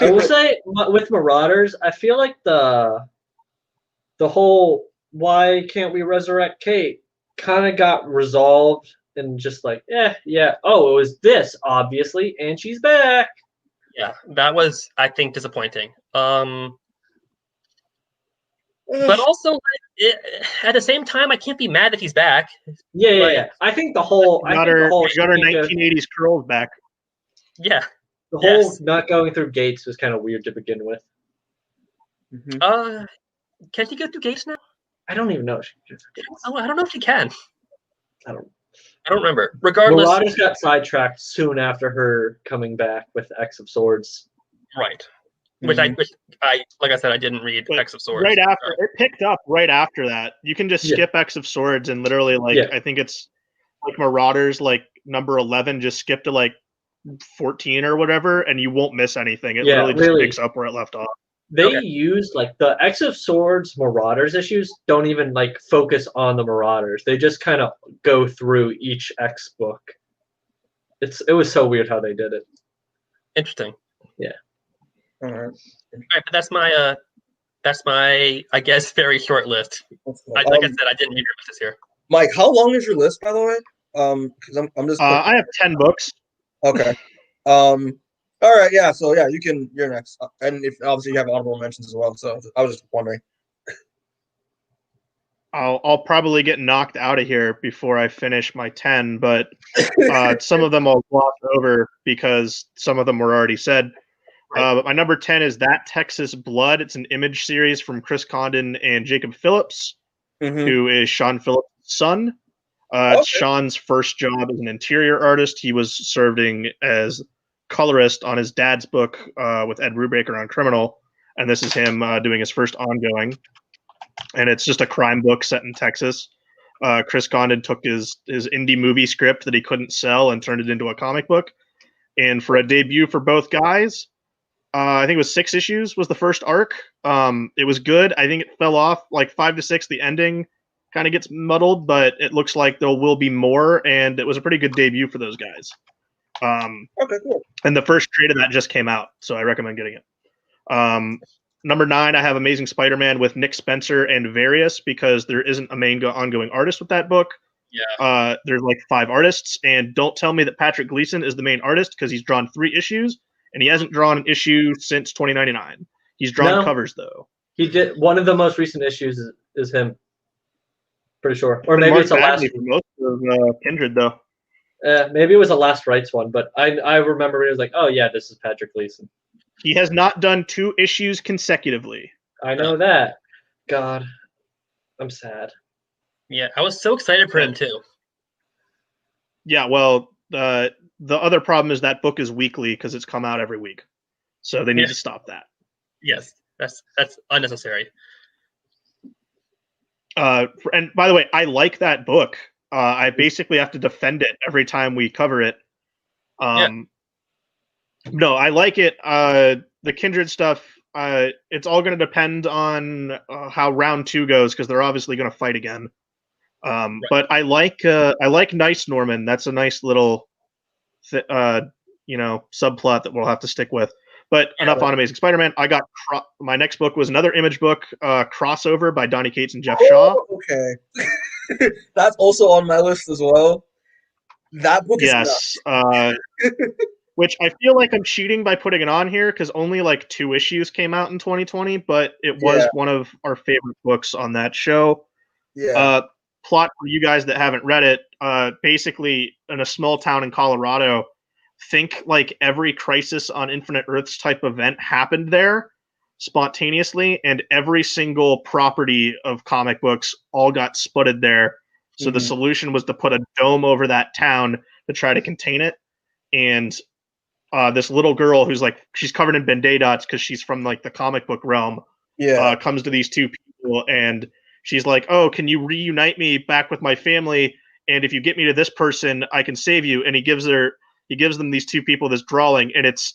I will say with Marauders, I feel like the whole why can't we resurrect Kate kind of got resolved and just like it was this obviously and she's back. Yeah, that was I think disappointing. But also, at the same time, I can't be mad that he's back. Yeah. I think the whole. You got her 1980s curls back. Yeah. The whole not going through gates was kind of weird to begin with. Mm-hmm. Can she go through gates now? I don't even know if she can go through gates. Oh, I don't know if she can. I don't remember. Regardless, Marauders got sidetracked soon after her coming back with X of Swords. Right. which I like I said, I didn't read But X of Swords. right after it picked up right after that. You can just Yeah. skip X of Swords and literally like Yeah. I think it's like Marauders like number 11, just skip to like 14 or whatever, and you won't miss anything. It literally just picks up where it left off. They used like the X of Swords Marauders issues don't even like focus on the Marauders. They just kind of go through each X book. It was so weird how they did it. Interesting. Yeah. All right. All right, but that's my I guess very short list. Like I said, I didn't read your list this year. Mike, how long is your list, by the way? Because I'm just. I have 10 books. Okay. All right. Yeah. So yeah, you're next, and if obviously you have honorable mentions as well. So I was just wondering. I'll probably get knocked out of here before I finish my 10, but some of them I'll gloss over because some of them were already said. But my number 10 is That Texas Blood. It's an Image series from Chris Condon and Jacob Phillips, who is Sean Phillips' son. It's Sean's first job as an interior artist. He was serving as colorist on his dad's book with Ed Brubaker on Criminal, and this is him doing his first ongoing. And it's just a crime book set in Texas. Chris Condon took his indie movie script that he couldn't sell and turned it into a comic book. And for a debut for both guys, I think it was 6 issues was the first arc. It was good. I think it fell off like 5 to 6. The ending kind of gets muddled, but it looks like there will be more, and it was a pretty good debut for those guys. Okay, cool. And the first trade of that just came out, so I recommend getting it. Number 9, I have Amazing Spider-Man with Nick Spencer and Various, because there isn't a main ongoing artist with that book. Yeah. There's like 5 artists, and don't tell me that Patrick Gleason is the main artist, because he's drawn 3 issues, and he hasn't drawn an issue since 2099. He's drawn covers though. He did one of the most recent issues is him. Pretty sure, or maybe it's the last. For most of Kindred though. Maybe it was the last rights one, but I remember it was like, oh yeah, this is Patrick Gleason. He has not done 2 issues consecutively. I know that. God, I'm sad. Yeah, I was so excited for him too. Yeah, well, the other problem is that book is weekly because it's come out every week, so they need to stop that. Yes, that's unnecessary. And by the way, I like that book. I basically have to defend it every time we cover it. No, I like it. The Kindred stuff, it's all going to depend on how round 2 goes, because they're obviously going to fight again. But I like Nice Norman. That's a nice little, subplot that we'll have to stick with. But enough on Amazing Spider-Man. I got my next book was another Image book, Crossover by Donny Cates and Jeff Shaw. Okay, that's also on my list as well. That book is nuts. Which I feel like I'm cheating by putting it on here because only like 2 issues came out in 2020, but it was one of our favorite books on that show. Yeah. Plot for you guys that haven't read it, basically in a small town in Colorado, think like every Crisis on Infinite Earths type event happened there spontaneously, and every single property of comic books all got sputtered there. So the solution was to put a dome over that town to try to contain it. And this little girl who's like, she's covered in Ben-Day dots because she's from like the comic book realm, comes to these 2 people, and she's like, oh, can you reunite me back with my family? And if you get me to this person, I can save you. And he gives them these 2 people this drawing, and it's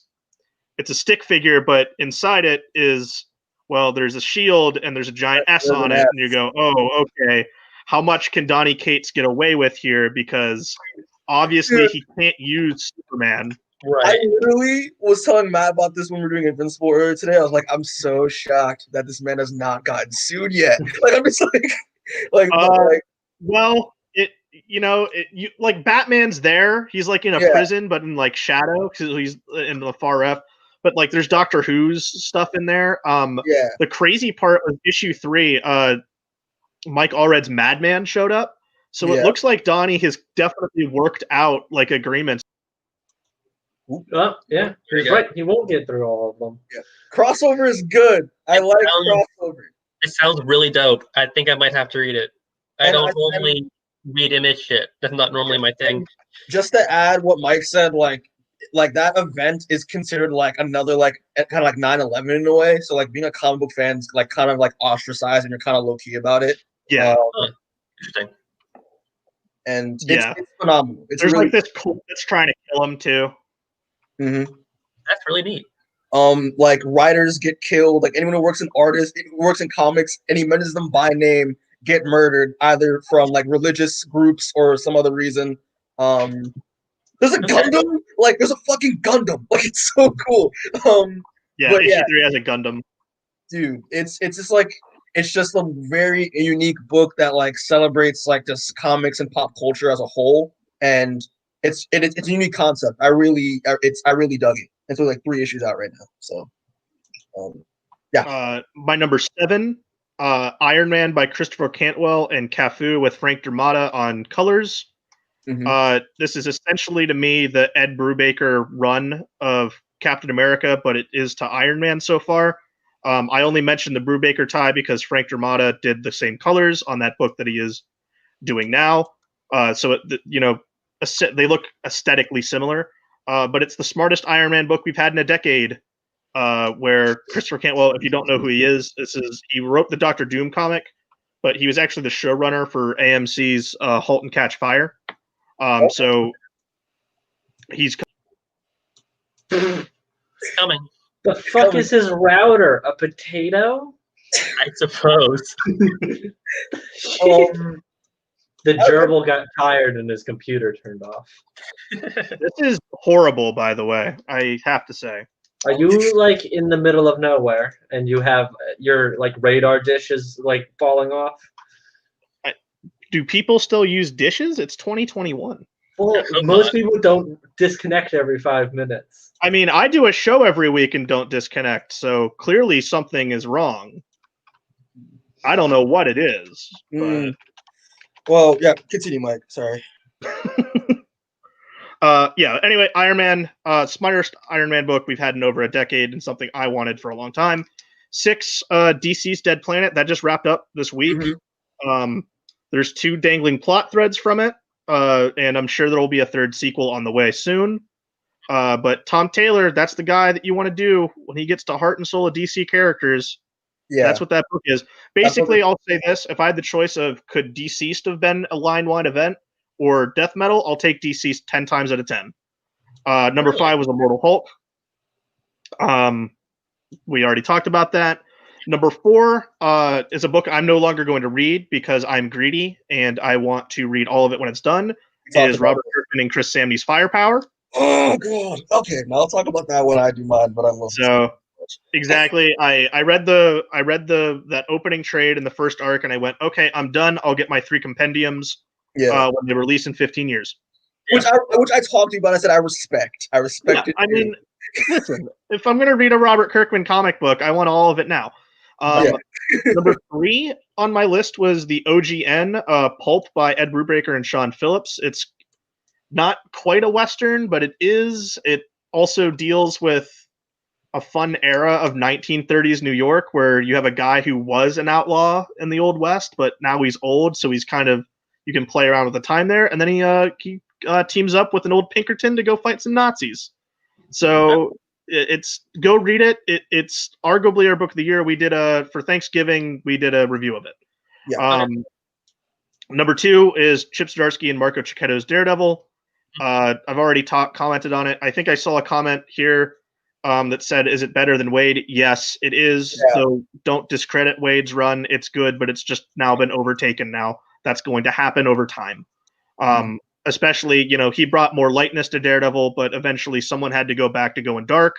a stick figure, but inside it is, well, there's a shield and there's a giant S on it, and you go, oh, okay. How much can Donny Cates get away with here? Because obviously he can't use Superman. Right. I literally was telling Matt about this when we were doing Invincible earlier today. I was like, I'm so shocked that this man has not gotten sued yet. Like, I'm just like, well, like Batman's there. He's like in a prison, but in like shadow because he's in the far left. But like, there's Doctor Who's stuff in there. The crazy part of issue 3, Mike Allred's Madman showed up. So it looks like Donnie has definitely worked out like agreements. Yeah, he's right. He won't get through all of them. Yeah. Crossover is good. I like crossover. It sounds really dope. I think I might have to read it. I don't normally read Image shit. That's not normally my thing. Just to add what Mike said, like, like that event is considered like another like kind of like 9/11 in a way. So like being a comic book fan's like kind of like ostracized and you're kind of low key about it. Yeah. Interesting. And Yeah. it's phenomenal. It's There's really like this cult that's trying to kill him too. Mhm. That's really neat. Like writers get killed, like anyone who works in artists, who works in comics, and he mentions them by name, get murdered either from like religious groups or some other reason. There's a Gundam, like there's a fucking Gundam, like it's so cool. Yeah, But issue yeah, 3 has a Gundam. dude, it's just like it's just a very unique book that like celebrates like just comics and pop culture as a whole, and it's a unique concept. I really dug it. It's only like 3 issues out right now, so yeah. My number 7, Iron Man by Christopher Cantwell and Cafu with Frank Dermata on colors. This is essentially to me the Ed Brubaker run of Captain America, but it is to Iron Man so far. I only mentioned the Brubaker tie because Frank Dermata did the same colors on that book that he is doing now. So they look aesthetically similar, but it's the smartest Iron Man book we've had in a decade. Where Christopher Cantwell, if you don't know who he is, he wrote the Doctor Doom comic, but he was actually the showrunner for AMC's *Halt and Catch Fire*. So he's Coming, The fuck is his router? A potato? I suppose. The gerbil got tired and his computer turned off. This is horrible, by the way. I have to say. Are you like in the middle of nowhere and you have your like radar dish is like falling off? Do people still use dishes? It's 2021. Well, most people don't disconnect every 5 minutes. I mean, I do a show every week and don't disconnect, so clearly something is wrong. I don't know what it is. But... Well, yeah, continue, Mike. Sorry. Yeah, anyway, Iron Man, smartest Iron Man book we've had in over a decade and something I wanted for a long time. 6, DC's Dead Planet, that just wrapped up this week. There's 2 dangling plot threads from it, and I'm sure there will be a 3rd sequel on the way soon. But Tom Taylor, that's the guy that you want to do when he gets to heart and soul of DC characters. Yeah. That's what that book is. Basically, I'll say this. If I had the choice of could Deceased have been a line-wide event or Death Metal, I'll take Deceased 10 times out of 10. Number 5 was Immortal Hulk. We already talked about that. Number 4 is a book I'm no longer going to read because I'm greedy and I want to read all of it when it's done. It is Robert Kirkman and Chris Samnee's Firepower. Oh god. Okay, now I'll talk about that when I do mine, but I love so exactly. I read that opening trade in the first arc and I went, okay, I'm done. I'll get my 3 compendiums when they release in 15 years. Which I talked to you about. I said I respect. I respect it. I mean, listen, if I'm gonna read a Robert Kirkman comic book, I want all of it now. Number 3 on my list was the OGN Pulp by Ed Brubaker and Sean Phillips. It's not quite a Western, but it is. It also deals with a fun era of 1930s New York where you have a guy who was an outlaw in the Old West, but now he's old, so he's kind of, you can play around with the time there, and then he teams up with an old Pinkerton to go fight some Nazis. So go read it. It's arguably our book of the year. We did for Thanksgiving, we did a review of it. Yeah. Number 2 is Chip Zdarsky and Marco Cicchetto's Daredevil. I've already commented on it. I think I saw a comment here that said, is it better than Wade? Yes, it is. Yeah. So don't discredit Wade's run. It's good, but it's just now been overtaken now. That's going to happen over time. Especially, he brought more lightness to Daredevil, but eventually someone had to go back to going dark.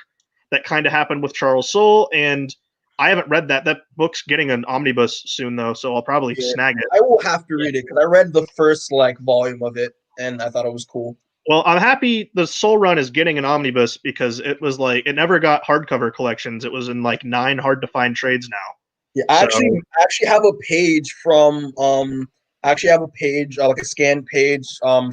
That kind of happened with Charles Soule, and I haven't read that. That book's getting an omnibus soon, though, so I'll probably snag it. I will have to read it, because I read the first volume of it, and I thought it was cool. Well, I'm happy the Soul Run is getting an omnibus because it was it never got hardcover collections. It was in 9 hard-to-find trades now. Yeah, I actually have a page from like a scanned page from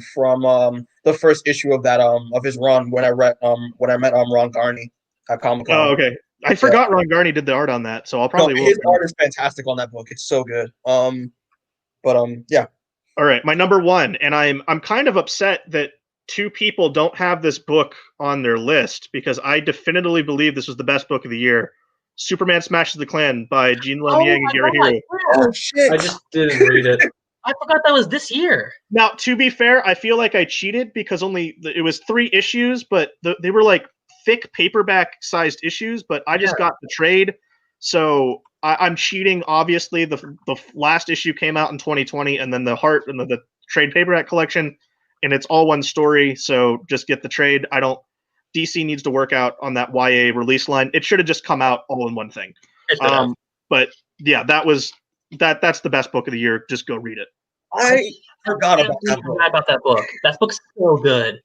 the first issue of that of his run when I met Ron Garney at Comic-Con. Oh, okay. I forgot Ron Garney did the art on that, so I'll probably his art is fantastic on that book. It's so good. Yeah. All right, my number 1, and I'm kind of upset that two people don't have this book on their list because I definitively believe this was the best book of the year. Superman Smashes the Klan by Gene Luen Oh Yang my and Gary God, Hero. Oh shit! I just didn't read it. I forgot that was this year. Now, to be fair, I feel like I cheated because it was 3 issues, but they were like thick paperback sized issues. But I just got the trade, so I'm cheating. Obviously, the last issue came out in 2020, and then the trade paperback collection, and it's all one story. So just get the trade. DC needs to work out on that YA release line. It should have just come out all in one thing. But yeah, that's the best book of the year. Just go read it. I forgot about that book. That book. That book's so good.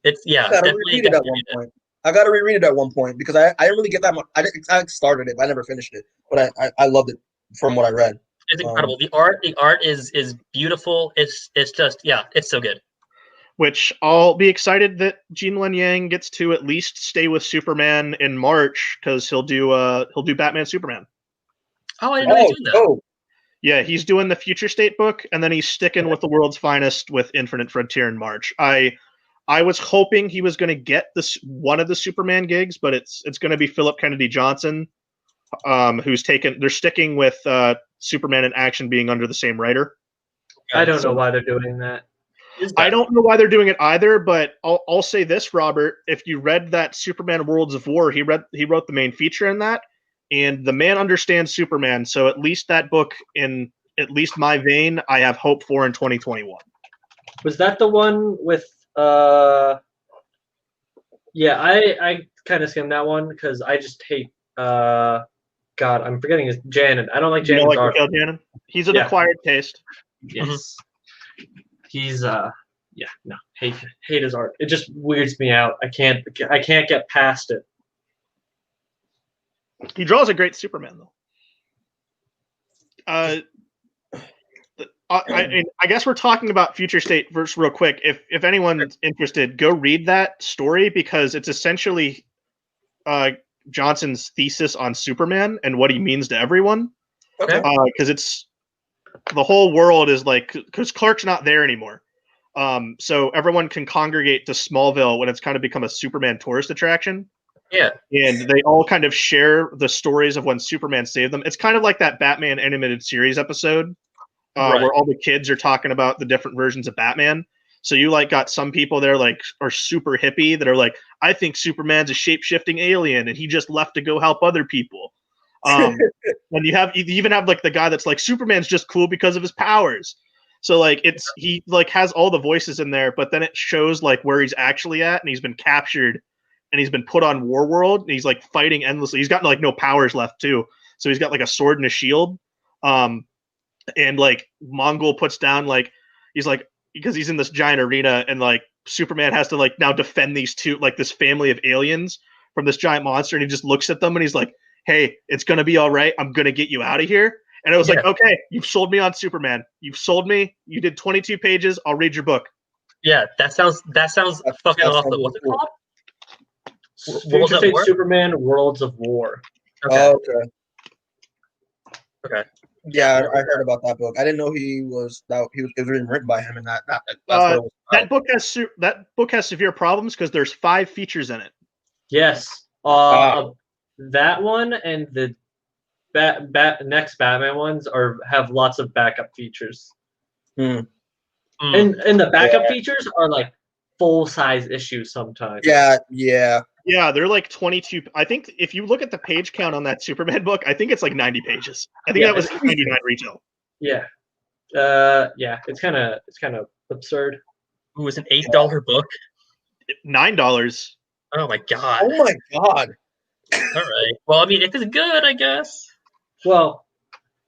It's I gotta reread it at one point. I gotta reread it at one point because I didn't really get that much. I started it, but I never finished it. But I loved it from what I read. It's incredible. The art is beautiful. It's just it's so good. Which I'll be excited that Gene Luen Yang gets to at least stay with Superman in March because he'll do Batman Superman. Oh, I didn't know he was doing that. Oh. Yeah, he's doing the Future State book, and then he's sticking with the World's Finest with Infinite Frontier in March. I was hoping he was going to get one of the Superman gigs, but it's going to be Philip Kennedy Johnson, they're sticking with Superman in Action being under the same writer. I don't know why they're doing that. I don't know why they're doing it either, but I'll say this, Robert. If you read that Superman Worlds of War, he wrote the main feature in that, and the man understands Superman. So at least that book, in at least my vein, I have hope for in 2021. Was that the one with? Yeah, I kind of skimmed that one because I just hate. God, I'm forgetting his Janin. I don't like You Janin's don't like art. Mikhail Janin? He's an acquired taste. Yes. He's hate his art. It just weirds me out. I can't get past it. He draws a great Superman though. I guess we're talking about Future State verse real quick. If anyone's interested, go read that story because it's essentially Johnson's thesis on Superman and what he means to everyone. Okay. Because it's the whole world is like because Clark's not there anymore. So everyone can congregate to Smallville when it's kind of become a Superman tourist attraction. Yeah. And they all kind of share the stories of when Superman saved them. It's kind of like that Batman animated series episode where all the kids are talking about the different versions of Batman. So you got some people there are super hippie that are like, I think Superman's a shape-shifting alien and he just left to go help other people. And you even have the guy that's like, Superman's just cool because of his powers. So he has all the voices in there, but then it shows where he's actually at, and he's been captured and he's been put on War World and he's fighting endlessly. He's got no powers left too. So he's got a sword and a shield. And Mongol puts down he's because he's in this giant arena and Superman has to now defend these two this family of aliens from this giant monster, and he just looks at them and he's like, hey, it's gonna be all right. I'm gonna get you out of here. And I was like, okay, you've sold me on Superman. You've sold me. You did 22 pages. I'll read your book. Yeah, that sounds fucking awesome. What's it called? Future State Superman Worlds of War. Okay. Okay. Yeah, I heard about that book. I didn't know it was written by him, and that book has severe problems because there's 5 features in it. Yes. That one and the next Batman ones have lots of backup features. And the backup features are full-size issues sometimes. Yeah. Yeah, they're 22. I think if you look at the page count on that Superman book, I think it's 90 pages. I think that was $99 retail. Yeah. It's kind of absurd. Ooh, it's an $8 book. $9. Oh my god. Oh my god. All right. Well, I mean, if it's good, I guess. Well,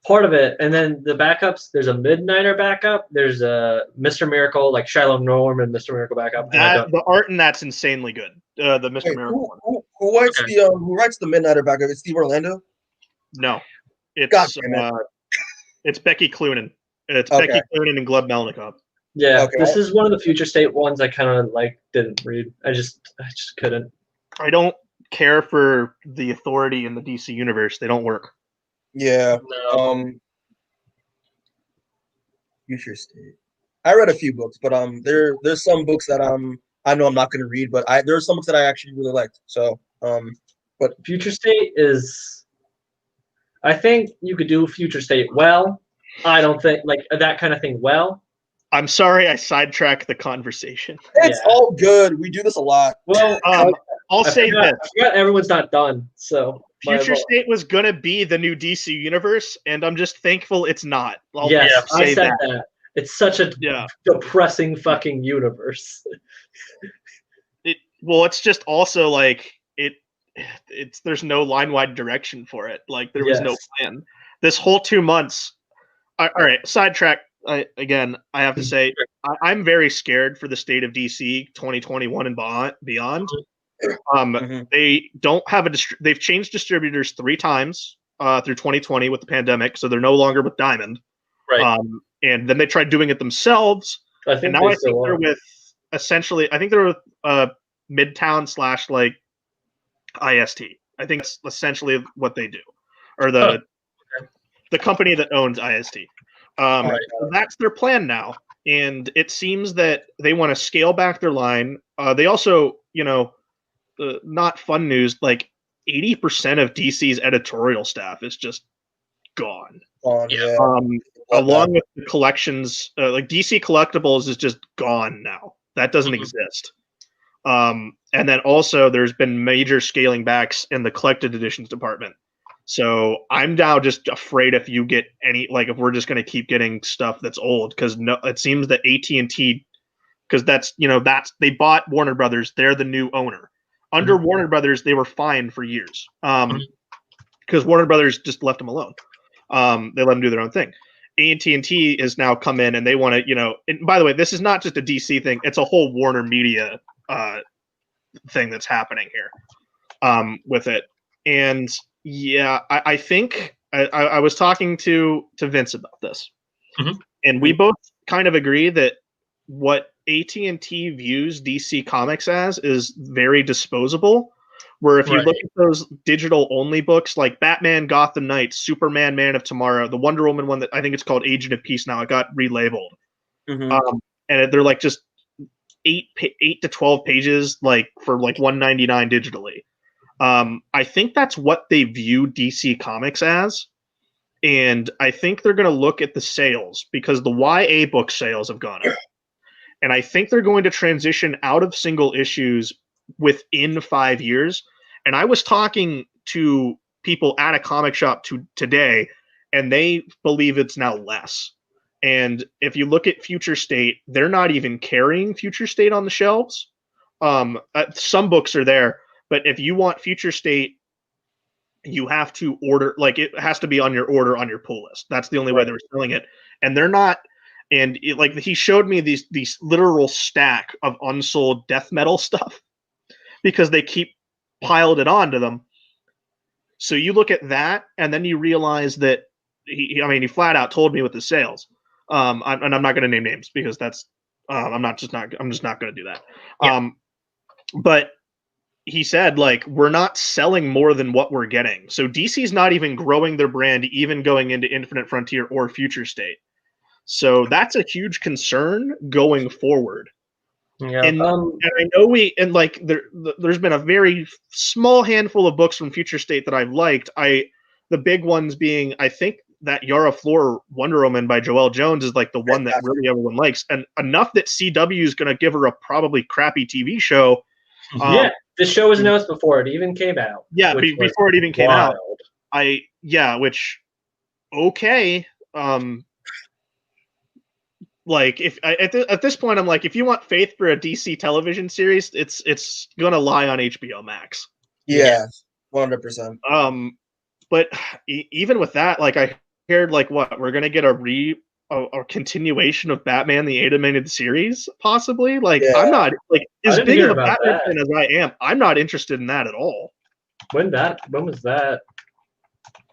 part of it, and then the backups. There's a Midnighter backup. There's a Mr. Miracle, Shiloh Norman Mr. Miracle backup. The art in that's insanely good. The Mr. Miracle one. Who writes the Midnighter backup? Is Steve Orlando? No, it's Becky Cloonan. It's Becky Cloonan and Gleb Melnikov. Yeah, this is one of the Future State ones I kind of didn't read. I just couldn't. I don't care for the Authority in the DC universe. They don't work. Yeah. No. Future State. I read a few books, but there's some books that I know I'm not gonna read, but there's some books that I actually really liked. So but Future State is. I think you could do Future State well. I don't think like that kind of thing well. I'm sorry I sidetracked the conversation. it's all good. We do this a lot. Well, I'll say this. I forgot everyone's not done. So Future State was going to be the new DC universe, and I'm just thankful it's not. Yes, I said that. It's such a depressing fucking universe. It's just also like it's there's no line-wide direction for it. Like there was no plan. This whole 2 months. All right, sidetrack. Again, I have to say I'm very scared for the state of DC 2021 and beyond. They don't have they've changed distributors 3 times through 2020 with the pandemic, so they're no longer with Diamond. Right. And then they tried doing it themselves. I think they're with essentially. I think they're with Midtown / like IST. I think that's essentially what they do, or the company that owns IST. So that's their plan now, and it seems that they want to scale back their line. They also, not fun news, like 80% of DC's editorial staff is just gone. Along with the collections, like DC Collectibles is just gone now. That doesn't exist. And then also there's been major scaling backs in the collected editions department. So I'm now just afraid if you get any, like if we're just going to keep getting stuff that's old, because it seems that AT&T, because that's they bought Warner Brothers. They're the new owner. Under Warner Brothers, they were fine for years because Warner Brothers just left them alone. They let them do their own thing. AT&T has now come in and they want to, and by the way, this is not just a DC thing. It's a whole Warner Media thing that's happening here with it. And I think I was talking to Vince about this, and we both kind of agree that what AT&T views DC Comics as is very disposable. Where if you look at those digital only books like Batman, Gotham Knights, Superman, Man of Tomorrow, the Wonder Woman one that I think it's called Agent of Peace now, it got relabeled, and they're like just 8 to 12 pages, like for like $1.99 digitally. I think that's what they view DC Comics as. And I think they're going to look at the sales because the YA book sales have gone up. And I think they're going to transition out of single issues within 5 years. And I was talking to people at a comic shop today, and they believe it's now less. And if you look at Future State, they're not even carrying Future State on the shelves. Some books are there. But if you want Future State, you have to order, like it has to be on your order on your pull list. That's the only way they're selling it. And they're not, and like he showed me these literal stack of unsold death metal stuff because they keep piled it onto them. So you look at that, and then you realize that he flat out told me with the sales. And I'm not going to name names because that's I'm just not going to do that. Yeah. But he said, like, we're not selling more than what we're getting. So DC's not even growing their brand, even going into Infinite Frontier or Future State. So that's a huge concern going forward. Yeah. And I know there's been a very small handful of books from Future State that I've liked. The big ones being, I think that Yara Flor Wonder Woman by Joelle Jones is like the one that really everyone likes. And enough that CW is going to give her a probably crappy TV show. The show was announced before it even came out. Yeah, before it even came out. Like if at this point I'm like, if you want faith for a DC television series, it's gonna lie on HBO Max. Yeah, 100%. But even with that, like I heard, like what we're gonna get a continuation of Batman the animated series, possibly. Like I'm not like as big of a Batman fan as I am. I'm not interested in that at all. When was that?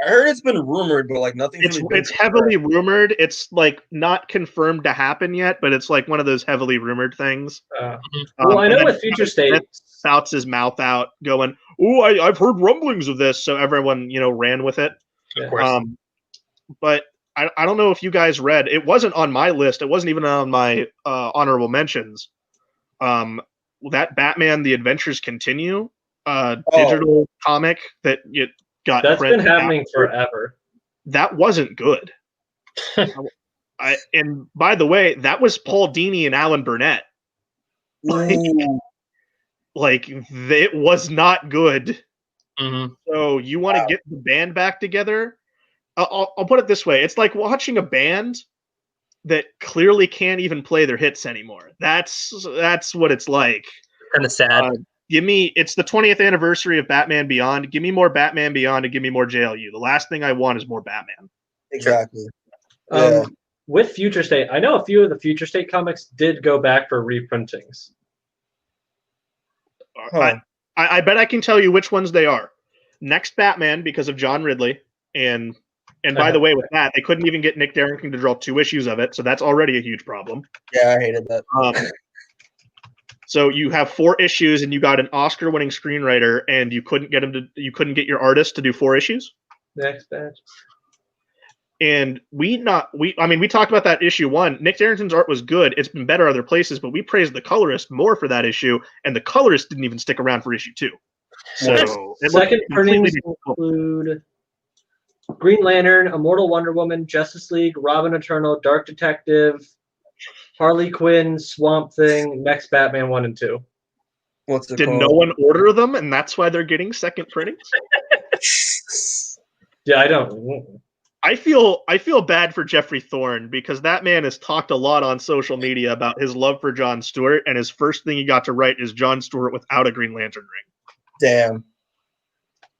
I heard it's been rumored, but like nothing. It's heavily rumored. It's like not confirmed to happen yet, but it's like one of those heavily rumored things. Well, I know with Future State, spouts his mouth out, going, "Oh, I've heard rumblings of this," so everyone ran with it. Of course. But I don't know if you guys read. It wasn't on my list. It wasn't even on my honorable mentions. That Batman: The Adventures Continue digital comic that it got. That's been happening forever. That wasn't good. And by the way, that was Paul Dini and Alan Burnett. Like it was not good. Mm-hmm. So you want to get the band back together? I'll put it this way: it's like watching a band that clearly can't even play their hits anymore. That's what it's like. Kind of sad. It's the 20th anniversary of Batman Beyond. Give me more Batman Beyond and give me more JLU. The last thing I want is more Batman. Exactly. Yeah. With Future State, I know a few of the Future State comics did go back for reprintings. I bet I can tell you which ones they are. Next Batman, because of John Ridley, and by the way, with that, they couldn't even get Nick Darrington to draw 2 issues of it, so that's already a huge problem. Yeah, I hated that. So you have 4 issues, and you got an Oscar-winning screenwriter, and you couldn't get your artist to do 4 issues. Next batch. And we talked about that issue 1. Nick Darrington's art was good. It's been better other places, but we praised the colorist more for that issue, and the colorist didn't even stick around for issue 2. So second printings include Green Lantern, Immortal Wonder Woman, Justice League, Robin Eternal, Dark Detective, Harley Quinn, Swamp Thing, Next Batman 1 and 2. What's it Did called? no one order them, and that's why they're getting second printings? Yeah, I don't. I feel bad for Jeffrey Thorne because that man has talked a lot on social media about his love for Jon Stewart, and his first thing he got to write is Jon Stewart without a Green Lantern ring. Damn.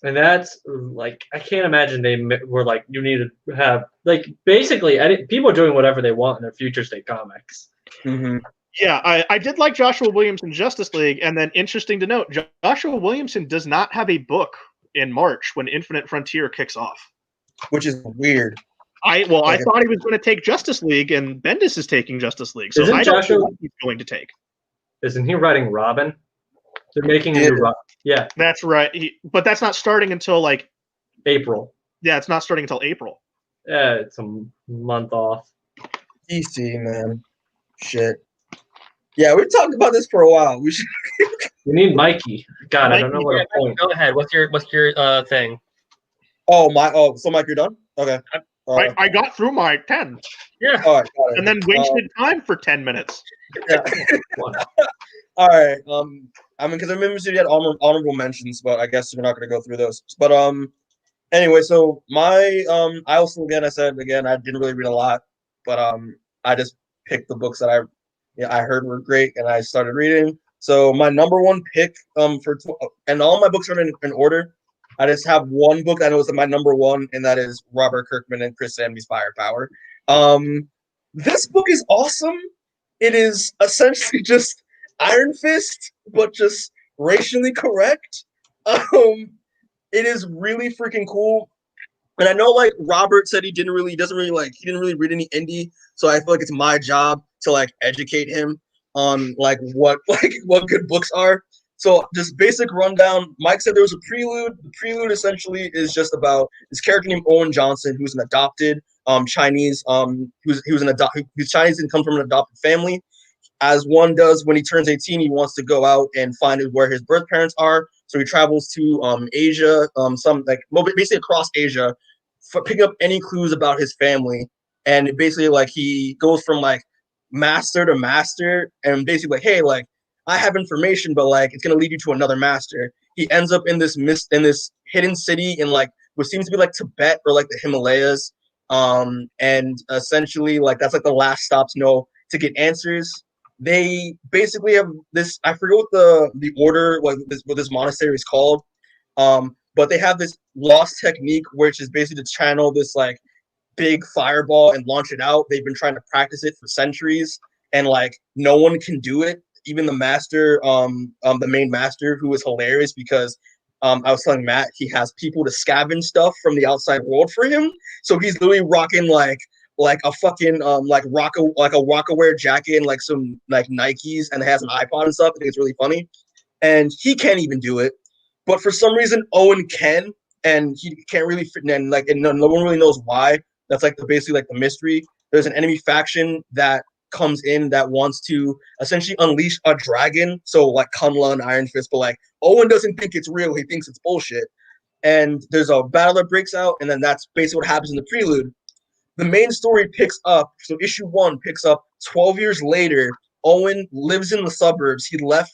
And that's like, I can't imagine they were like, you need to have, like, basically, people are doing whatever they want in their Future State comics. Mm-hmm. Yeah, I did like Joshua Williamson Justice League, and then interesting to note, Joshua Williamson does not have a book in March when Infinite Frontier kicks off. Which is weird. I thought he was going to take Justice League, and Bendis is taking Justice League, so I don't know what he's going to take. Isn't he writing Robin? They're making a new Robin. Yeah. That's right. But that's not starting until, like... April. Yeah, it's not starting until April. Yeah, it's a month off. DC, man. Shit. Yeah, we talked about this for a while. We need Mikey. God, I don't know what to point. Go ahead. What's your thing? So Mike, you're done? Okay. I got through my 10. Yeah. All right. And then wasted time for 10 minutes. Yeah. All right. Because I remember you had honorable mentions, but I guess we're not going to go through those. But anyway, so my I also I didn't really read a lot, but I just picked the books that I heard were great, and I started reading. So my number one pick and all my books are in order. I just have one book that was my number one, and that is Robert Kirkman and Chris Samney's Firepower. This book is awesome. It is essentially just Iron Fist, but just racially correct. It is really freaking cool. And I know, like, Robert said he didn't really read any indie, so I feel like it's my job to, like, educate him on, like, what good books are. So just basic rundown. Mike said there was a prelude. The prelude essentially is just about this character named Owen Johnson, who's an adopted Chinese, who's Chinese and comes from an adopted family. As one does when he turns 18, he wants to go out and find where his birth parents are. So he travels to Asia, basically across Asia, picking up any clues about his family. And basically, like, he goes from like master to master, and basically like, hey, like, I have information, but like it's gonna lead you to another master. He ends up in this hidden city in like what seems to be like Tibet or like the Himalayas. And essentially like that's like the last stop to get answers. They basically have this, I forget what the order, what this monastery is called. But they have this lost technique, which is basically to channel this like big fireball and launch it out. They've been trying to practice it for centuries, and like no one can do it. Even the master, the main master, who is hilarious because I was telling Matt he has people to scavenge stuff from the outside world for him. So he's literally rocking like a fucking like a Rockaware jacket and like some like Nikes, and it has an iPod and stuff. I think it's really funny. And he can't even do it, but for some reason Owen can, and he can't really fit in. And no one really knows why. That's like basically like the mystery. There's an enemy faction that comes in that wants to essentially unleash a dragon. So like Kunla and Iron Fist, but like Owen doesn't think it's real. He thinks it's bullshit. And there's a battle that breaks out, and then that's basically what happens in the prelude. The main story picks up. So issue 1 picks up 12 years later. Owen lives in the suburbs. He left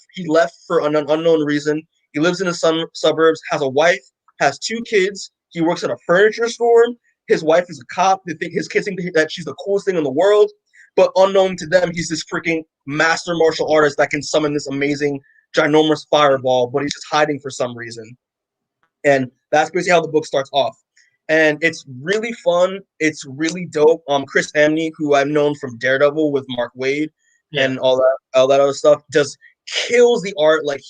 for an unknown reason. He lives in the suburbs, has a wife, has 2 kids. He works at a furniture store. His wife is a cop. His kids think that she's the coolest thing in the world. But unknown to them, he's this freaking master martial artist that can summon this amazing, ginormous fireball, but he's just hiding for some reason. And that's basically how the book starts off. And it's really fun. It's really dope. Chris Amney, who I've known from Daredevil with Mark Waid and all that other stuff, just kills the art. Like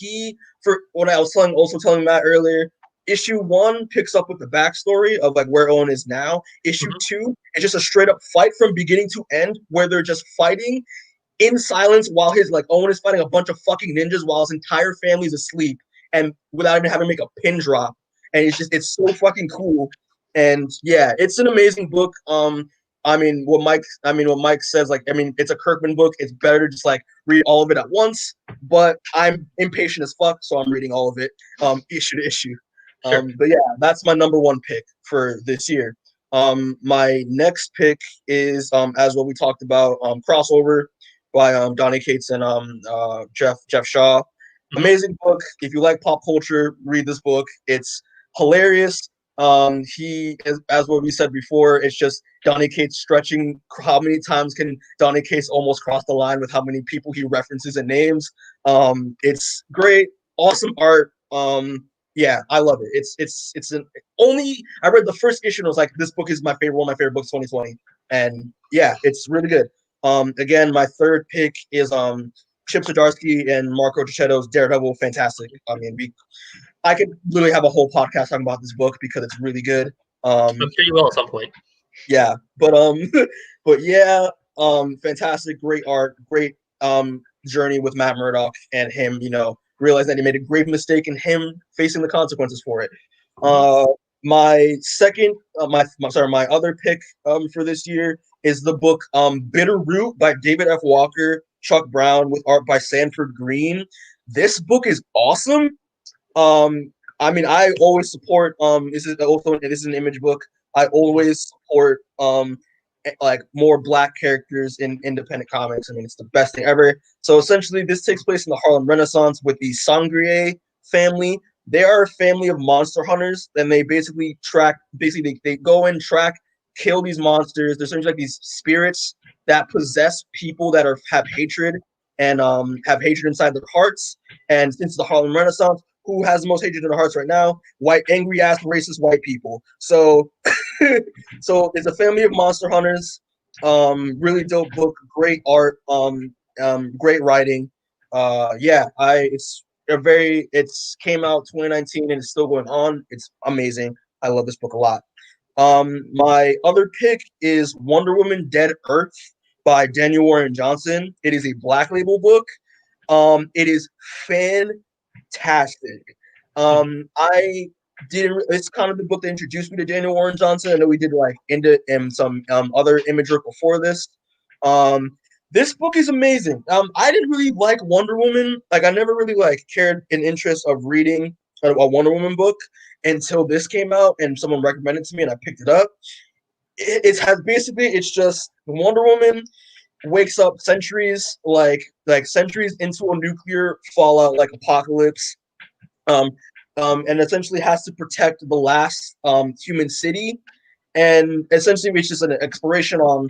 for what I was telling Matt earlier, issue 1 picks up with the backstory of like where Owen is now. Issue 2 is just a straight up fight from beginning to end, where they're just fighting in silence while Owen is fighting a bunch of fucking ninjas while his entire family's asleep, and without even having to make a pin drop. And it's so fucking cool. And yeah, it's an amazing book. What Mike says, it's a Kirkman book. It's better to just like read all of it at once. But I'm impatient as fuck, so I'm reading all of it, issue to issue. Sure. But yeah, that's my number 1 pick for this year. My next pick is as what we talked about, Crossover by Donny Cates and Jeff Shaw. Amazing book. If you like pop culture, read this book. It's hilarious. He, as what we said before, it's just Donny Cates stretching. How many times can Donny Cates almost cross the line with how many people he references and names? It's great, awesome art. Yeah, I love it. I read the first issue and I was like, this book is one of my favorite books 2020. And yeah, it's really good. Again, my third pick is Chip Zdarsky and Marco Checchetto's Daredevil. Fantastic. I could literally have a whole podcast talking about this book because it's really good. I'm sure you will at some point. Yeah, but yeah, fantastic, great art, great journey with Matt Murdock and him, realizing that he made a grave mistake and him facing the consequences for it. My other pick for this year is the book Bitter Root by David F. Walker, Chuck Brown, with art by Sanford Green. This book is awesome. I always support this is an Image book. I always support like more Black characters in independent comics. It's the best thing ever. So essentially this takes place in the Harlem Renaissance with the Sangrier family. They are a family of monster hunters, and they basically they go and track, kill these monsters. They're essentially like these spirits that possess people that have hatred and have hatred inside their hearts. And since the Harlem Renaissance, who has the most hatred in their hearts right now? White, angry ass, racist white people. So, so it's a family of monster hunters. Really dope book, great art, great writing. It's came out 2019 and it's still going on. It's amazing. I love this book a lot. My other pick is Wonder Woman Dead Earth by Daniel Warren Johnson. It is a Black Label book. It is fantastic. It's kind of the book that introduced me to Daniel Warren Johnson. I know we did like some other Image work before this. This book is amazing. I didn't really like Wonder Woman. Like I never really cared an interest of reading a Wonder Woman book until this came out and someone recommended it to me and I picked it up. It's just Wonder Woman wakes up centuries into a nuclear fallout apocalypse, and essentially has to protect the last human city, and essentially it's just an exploration on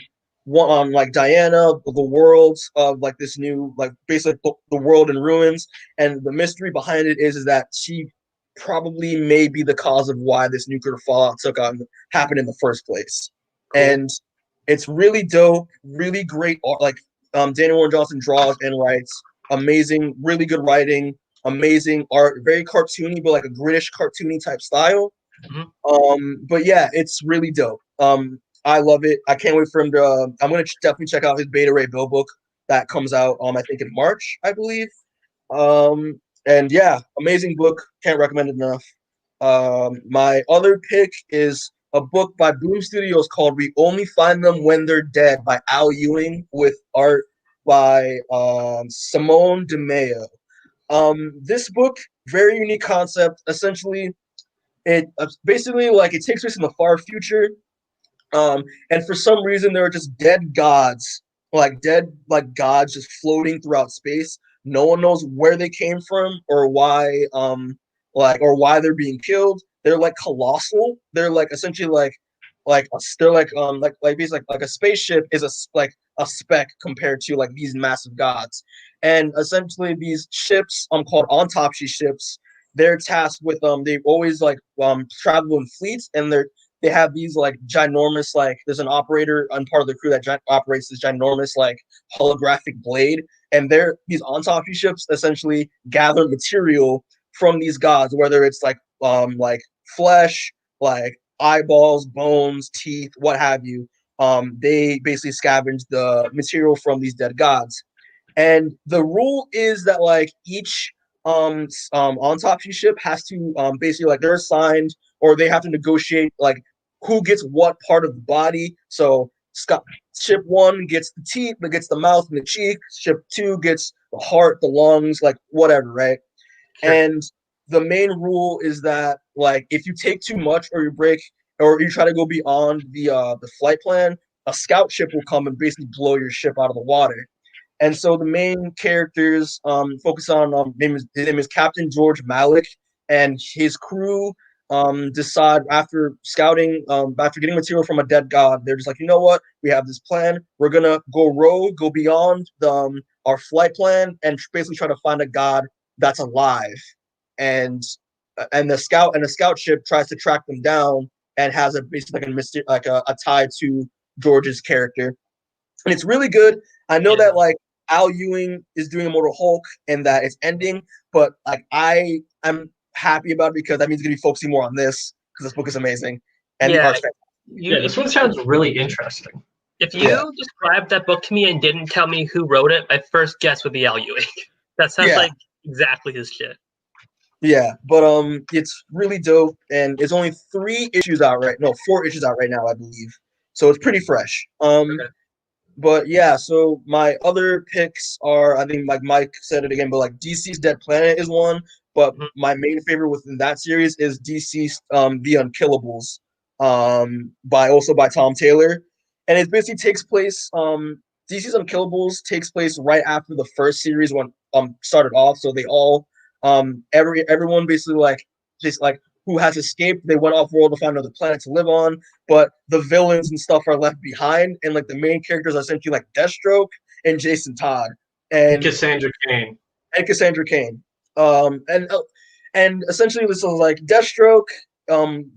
Diana, the worlds of this new basically the world in ruins, and the mystery behind it is that she probably may be the cause of why this nuclear fallout happened in the first place. Cool. And it's really dope, really great art. Daniel Warren Johnson draws and writes amazing, really good writing, amazing art, very cartoony, but a British cartoony type style. But yeah, it's really dope. I love it. I can't wait for him to. I'm gonna definitely check out his Beta Ray Bill book that comes out. I think in March, I believe. And yeah, amazing book. Can't recommend it enough. My other pick is a book by Boom Studios called "We Only Find Them When They're Dead" by Al Ewing with art by Simone DeMeo. This book, very unique concept. Essentially, it basically like it takes place in the far future, and for some reason there are just dead gods, like gods, just floating throughout space. No one knows where they came from or why, or why they're being killed. They're like colossal. They're like essentially they're like basically like a spaceship is like a speck compared to like these massive gods. And essentially these ships called autopsy ships, they're tasked with they always like travel in fleets, and they have these like ginormous, like there's an operator on part of the crew that operates this ginormous like holographic blade, and these autopsy ships essentially gather material from these gods, whether it's like flesh, like eyeballs, bones, teeth, what have you. They basically scavenge the material from these dead gods. And the rule is that like each autopsy ship has to basically like they're assigned, or they have to negotiate like who gets what part of the body. So ship 1 gets the teeth, but gets the mouth and the cheek. Ship 2 gets the heart, the lungs, like whatever, right? Sure. And the main rule is that like if you take too much or you break or you try to go beyond the flight plan, a scout ship will come and basically blow your ship out of the water. And so the main characters focus on his name is Captain George Malik, and his crew decide after scouting, after getting material from a dead god, they're just like, you know what, we have this plan. We're gonna go rogue, go beyond our flight plan, and basically try to find a god that's alive. And the scout ship tries to track them down and has a basically like a tie to George's character, and it's really good. I know that like Al Ewing is doing Immortal Hulk and that it's ending, but like I'm happy about it because that means he's gonna be focusing more on this because this book is amazing and the art's fantastic. This one sounds really interesting. If you described that book to me and didn't tell me who wrote it, my first guess would be Al Ewing. That sounds like exactly his shit. Yeah, but it's really dope, and it's only 4 issues out right now, I believe. So it's pretty fresh. Okay. But yeah, so my other picks are, I think like Mike said it again, but like DC's Dead Planet is one, but my main favorite within that series is DC's The Unkillables, by Tom Taylor. And it basically takes place DC's Unkillables takes place right after the first series when started off. So they all everyone basically just who has escaped, they went off world to find another planet to live on, but the villains and stuff are left behind, and like the main characters are essentially like Deathstroke and Jason Todd and Cassandra Cain. And essentially this is like Deathstroke and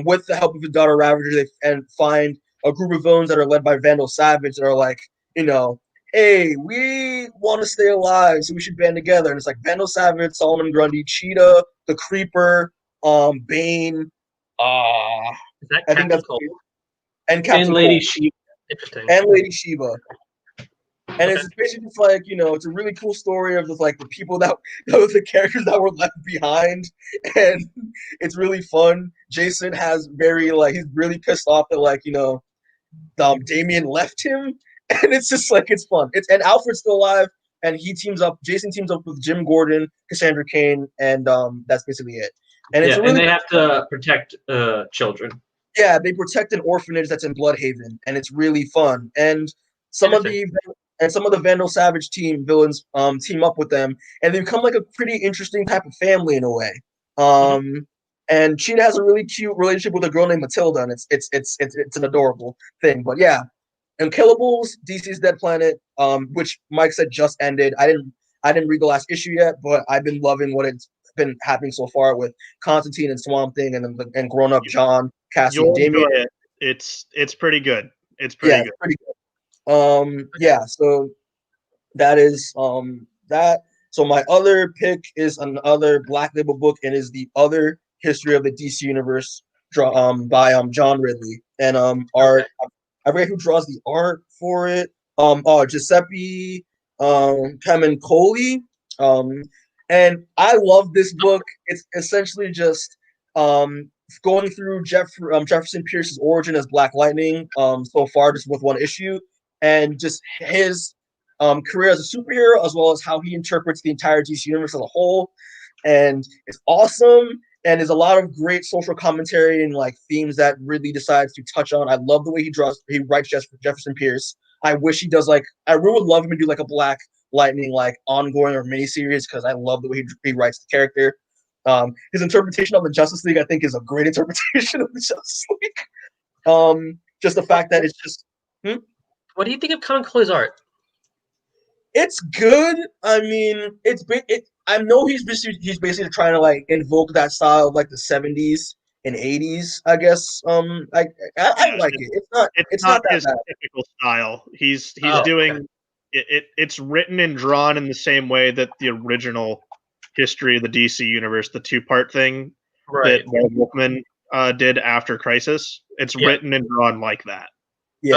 with the help of his daughter Ravager, they find a group of villains that are led by Vandal Savage that are like, you know, hey, we want to stay alive, so we should band together. And it's like Vandal Savage, Solomon Grundy, Cheetah, the Creeper, Bane, I think that's cool. And Captain Lady Shiva. Interesting. And Lady Shiva. And it's basically just like, you know, it's a really cool story of just like the people that the characters that were left behind, and it's really fun. Jason has he's really pissed off that like, you know, Damian left him. And it's just like, it's fun. And Alfred's still alive, and Jason teams up with Jim Gordon, Cassandra Cain, and that's basically it. And it's and they have to protect children. Yeah, they protect an orphanage that's in Bloodhaven, and it's really fun. And some of the Vandal Savage villains team up with them, and they become like a pretty interesting type of family in a way. And Cheetah has a really cute relationship with a girl named Matilda, and it's an adorable thing. But yeah. Unkillables, DC's Dead Planet, which Mike said just ended. I didn't read the last issue yet, but I've been loving what it's been happening so far with Constantine and Swamp Thing and grown up John, Cassie, and Damian. It's pretty good. It's pretty good. It's pretty good. So that is that. So my other pick is another Black Label book, and is the other History of the DC Universe by John Ridley. And art. I forget who draws the art for it. Giuseppe Camuncoli. And I love this book. It's essentially just going through Jefferson Pierce's origin as Black Lightning so far, just with one issue, and just his career as a superhero, as well as how he interprets the entire DC universe as a whole. And it's awesome. And there's a lot of great social commentary and like themes that really decides to touch on. I love the way he writes Jefferson Pierce. I wish he does I really would love him to do like a Black Lightning like ongoing or miniseries because I love the way he writes the character. His interpretation of the Justice League, I think, is a great interpretation of the Justice League. Just the fact that it's just. What do you think of Comic Chloe's art? It's good. I mean, I know he's basically trying to like invoke that style of like the 70s and 80s. I guess. I like it. It's not that his bad. typical style. He's doing it. It's written and drawn in the same way that the original history of the DC universe, the 2-part thing that Walt Wolfman did after Crisis. It's written and drawn like that. Yeah.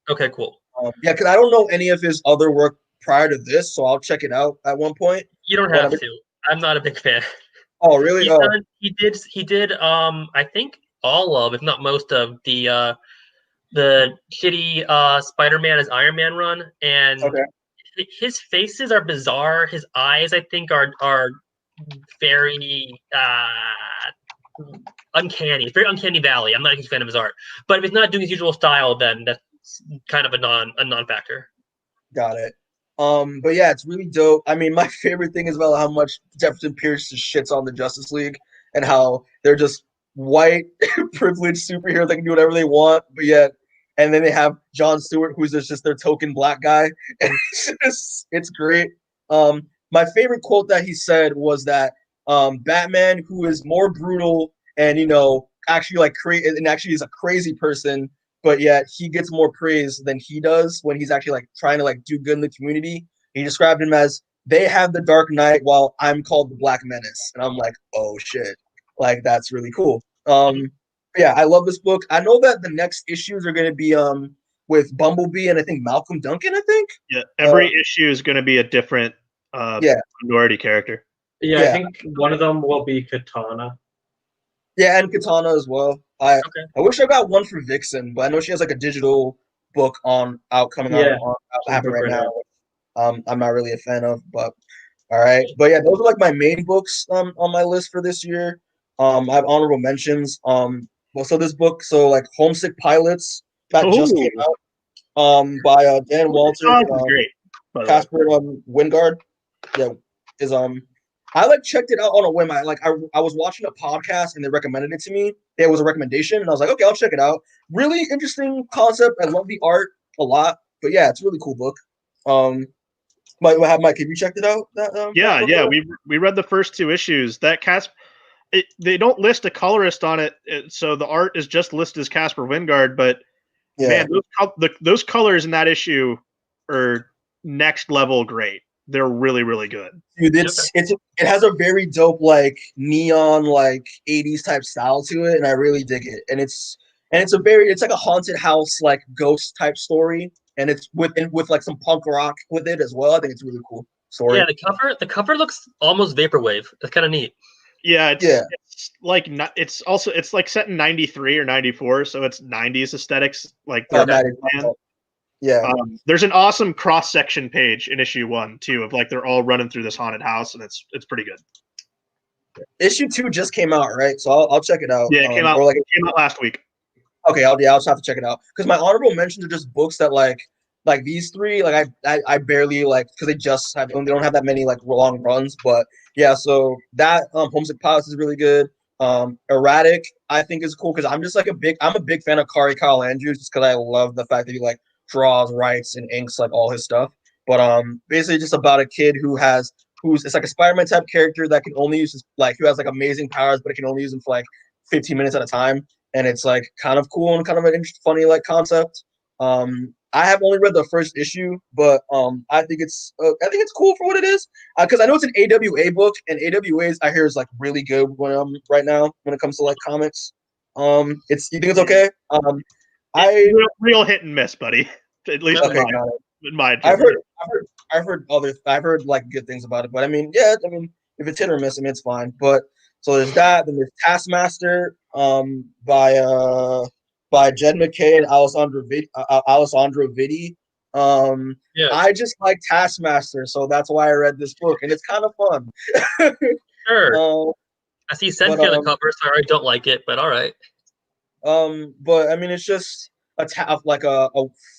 Okay. Cool. Because I don't know any of his other work prior to this, so I'll check it out at one point. You don't have to. I'm not a big fan. Oh, really? He did. I think all of, if not most of, the shitty Spider-Man as Iron Man run, and his faces are bizarre. His eyes, I think, are very uncanny. It's very uncanny valley. I'm not a huge fan of his art, but if he's not doing his usual style, then that's kind of a non-factor. Got it. But yeah, it's really dope. I mean, my favorite thing is about how much Jefferson Pierce just shits on the Justice League and how they're just white privileged superheroes that can do whatever they want, but yet, and then they have John Stewart, who's just their token Black guy, and it's great. My favorite quote that he said was that Batman, who is more brutal and actually like and actually is a crazy person, but yet he gets more praise than he does when he's actually like trying to like do good in the community. He described him as they have the Dark Knight while I'm called the Black Menace, and I'm like, oh shit, like that's really cool. Yeah, I love this book. I know that the next issues are going to be with Bumblebee and I think Malcolm Duncan. I think every issue is going to be a different minority character. Yeah, I think one of them will be Katana. Yeah, and Katana as well. I wish I got one for Vixen, but I know she has like a digital book coming out right now. I'm not really a fan of, but all right. But yeah, those are like my main books on my list for this year. I have honorable mentions. So this book, like Homesick Pilots, that just came out by Dan Walter, Casper Wingard. Yeah, is I like checked it out on a whim. I was watching a podcast and they recommended it to me. It was a recommendation, and I was like, okay, I'll check it out. Really interesting concept. I love the art a lot, but yeah, it's a really cool book. Mike, have you checked it out? Yeah. We read the first 2 issues. That they don't list a colorist on it, so the art is just listed as Casper Wingard. But man, those colors in that issue are next level great. They're really, really good. Dude, it has a very dope like neon like 80s type style to it, and I really dig it. And it's like a haunted house like ghost type story, and it's with like some punk rock with it as well. I think it's a really cool story. Yeah, the cover looks almost vaporwave. That's kind of neat. Yeah, it's like it's like set in 93 or 94, so it's 90s aesthetics like there's an awesome cross-section page in issue 1 too of like they're all running through this haunted house, and it's pretty good. Issue 2 just came out, right? So I'll check it out. Yeah, it came out last week. Okay, I'll just have to check it out because my honorable mentions are just books that like these 3 like I barely like because they don't have that many like long runs, but yeah. So that Homesick Pilots is really good. Erratic I think is cool because I'm a big fan of Kyle Andrews just because I love the fact that he like draws, writes, and inks like all his stuff. But basically just about a kid who's it's like a Spider-Man type character that can only use who has like amazing powers, but it can only use them for like 15 minutes at a time. And it's like kind of cool and kind of an funny like concept. I have only read the first issue, but I think it's cool for what it is because I know it's an AWA book, and AWA's I hear is like really good right now when it comes to like comics. You think it's okay? Real hit and miss, buddy. At least in my opinion. I've heard like good things about it, but I mean if it's hit or miss, I mean it's fine. But so there's that. Then there's Taskmaster. by Jed McKay and Alessandro Vitti. Yeah. I just like Taskmaster, so that's why I read this book, and it's kind of fun. Sure. I see Sentry on the cover, so I don't like it, but all right. But I mean, it's just a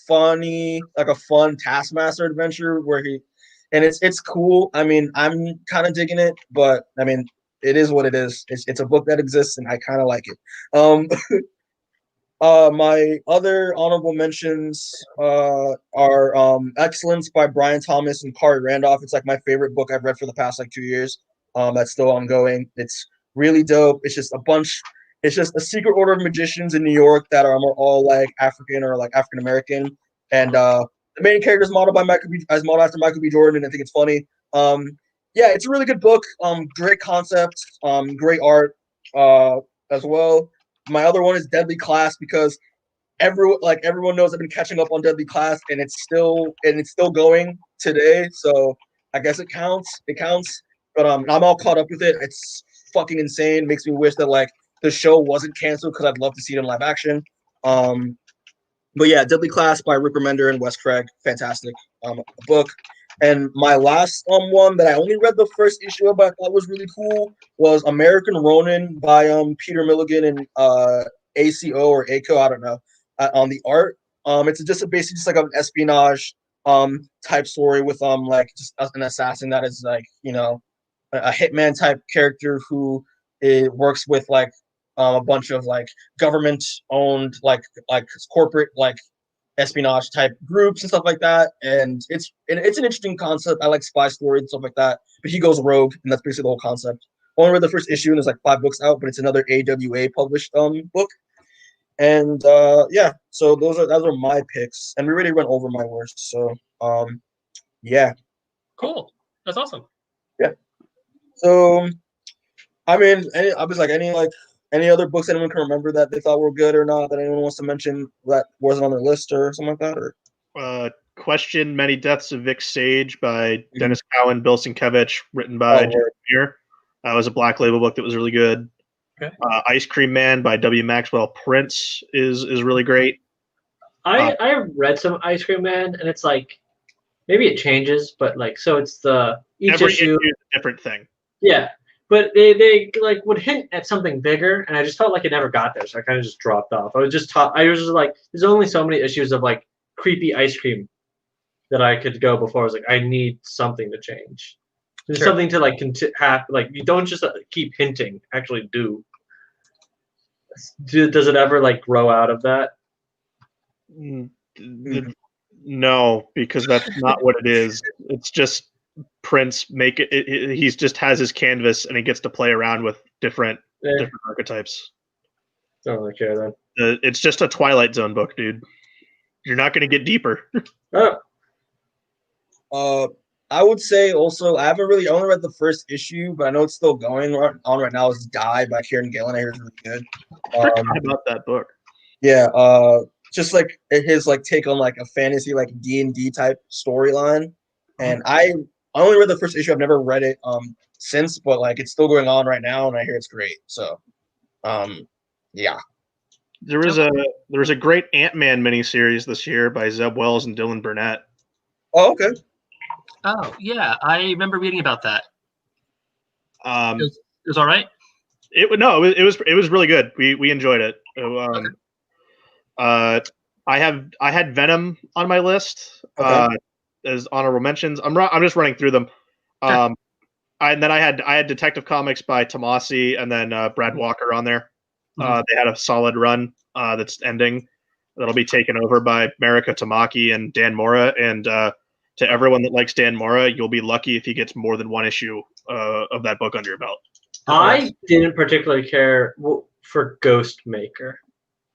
fun Taskmaster adventure where it's cool. I mean, I'm kind of digging it, but I mean, it is what it is. It's a book that exists, and I kind of like it. My other honorable mentions are Excellence by Brian Thomas and Kari Randolph. It's like my favorite book I've read for the past 2 years. That's still ongoing. It's really dope. It's just a secret order of magicians in New York that are all like African or like African American, and the main character is modeled after Michael B. Jordan, and I think it's funny. Yeah, it's a really good book. Great concept. Great art. As well. My other one is Deadly Class because everyone knows I've been catching up on Deadly Class, and it's still going today. So I guess it counts. It counts. But I'm all caught up with it. It's fucking insane. Makes me wish that like the show wasn't canceled because I'd love to see it in live action. But yeah, Deadly Class by Rick Remender and Wes Craig, fantastic book. And my last one that I only read the first issue of, but I thought was really cool was American Ronin by Peter Milligan and ACO or ACO, I don't know, on the art. It's basically just like an espionage type story with like just an assassin that is like a hitman type character who works with like a bunch of like government owned like corporate like espionage type groups and stuff like that. And it's an interesting concept. I like spy stories and stuff like that. But he goes rogue, and that's basically the whole concept. Only read the first issue, and there's like 5 books out, but it's another AWA published book. And yeah, so those are my picks, and we already went over my worst. So yeah, cool. That's awesome. Yeah. So I mean, any other books anyone can remember that they thought were good or not that anyone wants to mention that wasn't on their list or something like that? Or Question Many Deaths of Vic Sage by Dennis Cowan, Bill Sienkiewicz, written by Jeremy Muir. That was a Black Label book that was really good. Okay. Ice Cream Man by W. Maxwell Prince is really great. I read some Ice Cream Man, and it's like maybe it changes, but like so it's each issue is a different thing. Yeah. But they like would hint at something bigger, and I just felt like it never got there, so I kind of just dropped off. I was just like, there's only so many issues of like creepy ice cream that I could go before. I was like, I need something to change. There's something to like have. Like you don't just keep hinting. Actually, does it ever like grow out of that? No, because that's not what it is. It's just Prince he's just has his canvas and he gets to play around with different archetypes. Don't really care then. It's just a Twilight Zone book, dude. You're not going to get deeper. I would say also I only read the first issue, but I know it's still going on right now. Is Die by Kieran Gillen. I hear it's really good. I about that book. Yeah, just like his like take on like a fantasy like D&D type storyline, and I only read the first issue. I've never read it since, but like it's still going on right now, and I hear it's great. So, yeah. There was a great Ant-Man miniseries this year by Zeb Wells and Dylan Burnett. Oh, okay. Oh yeah, I remember reading about that. It was all right. It was really good. We enjoyed it. I had Venom on my list as honorable mentions. I'm just running through them. Sure. And then I had Detective Comics by Tomasi and then Brad Walker on there. They had a solid run that's ending. That'll be taken over by Marika Tamaki and Dan Mora. And to everyone that likes Dan Mora, you'll be lucky if he gets more than one issue of that book under your belt. I didn't particularly care for Ghostmaker.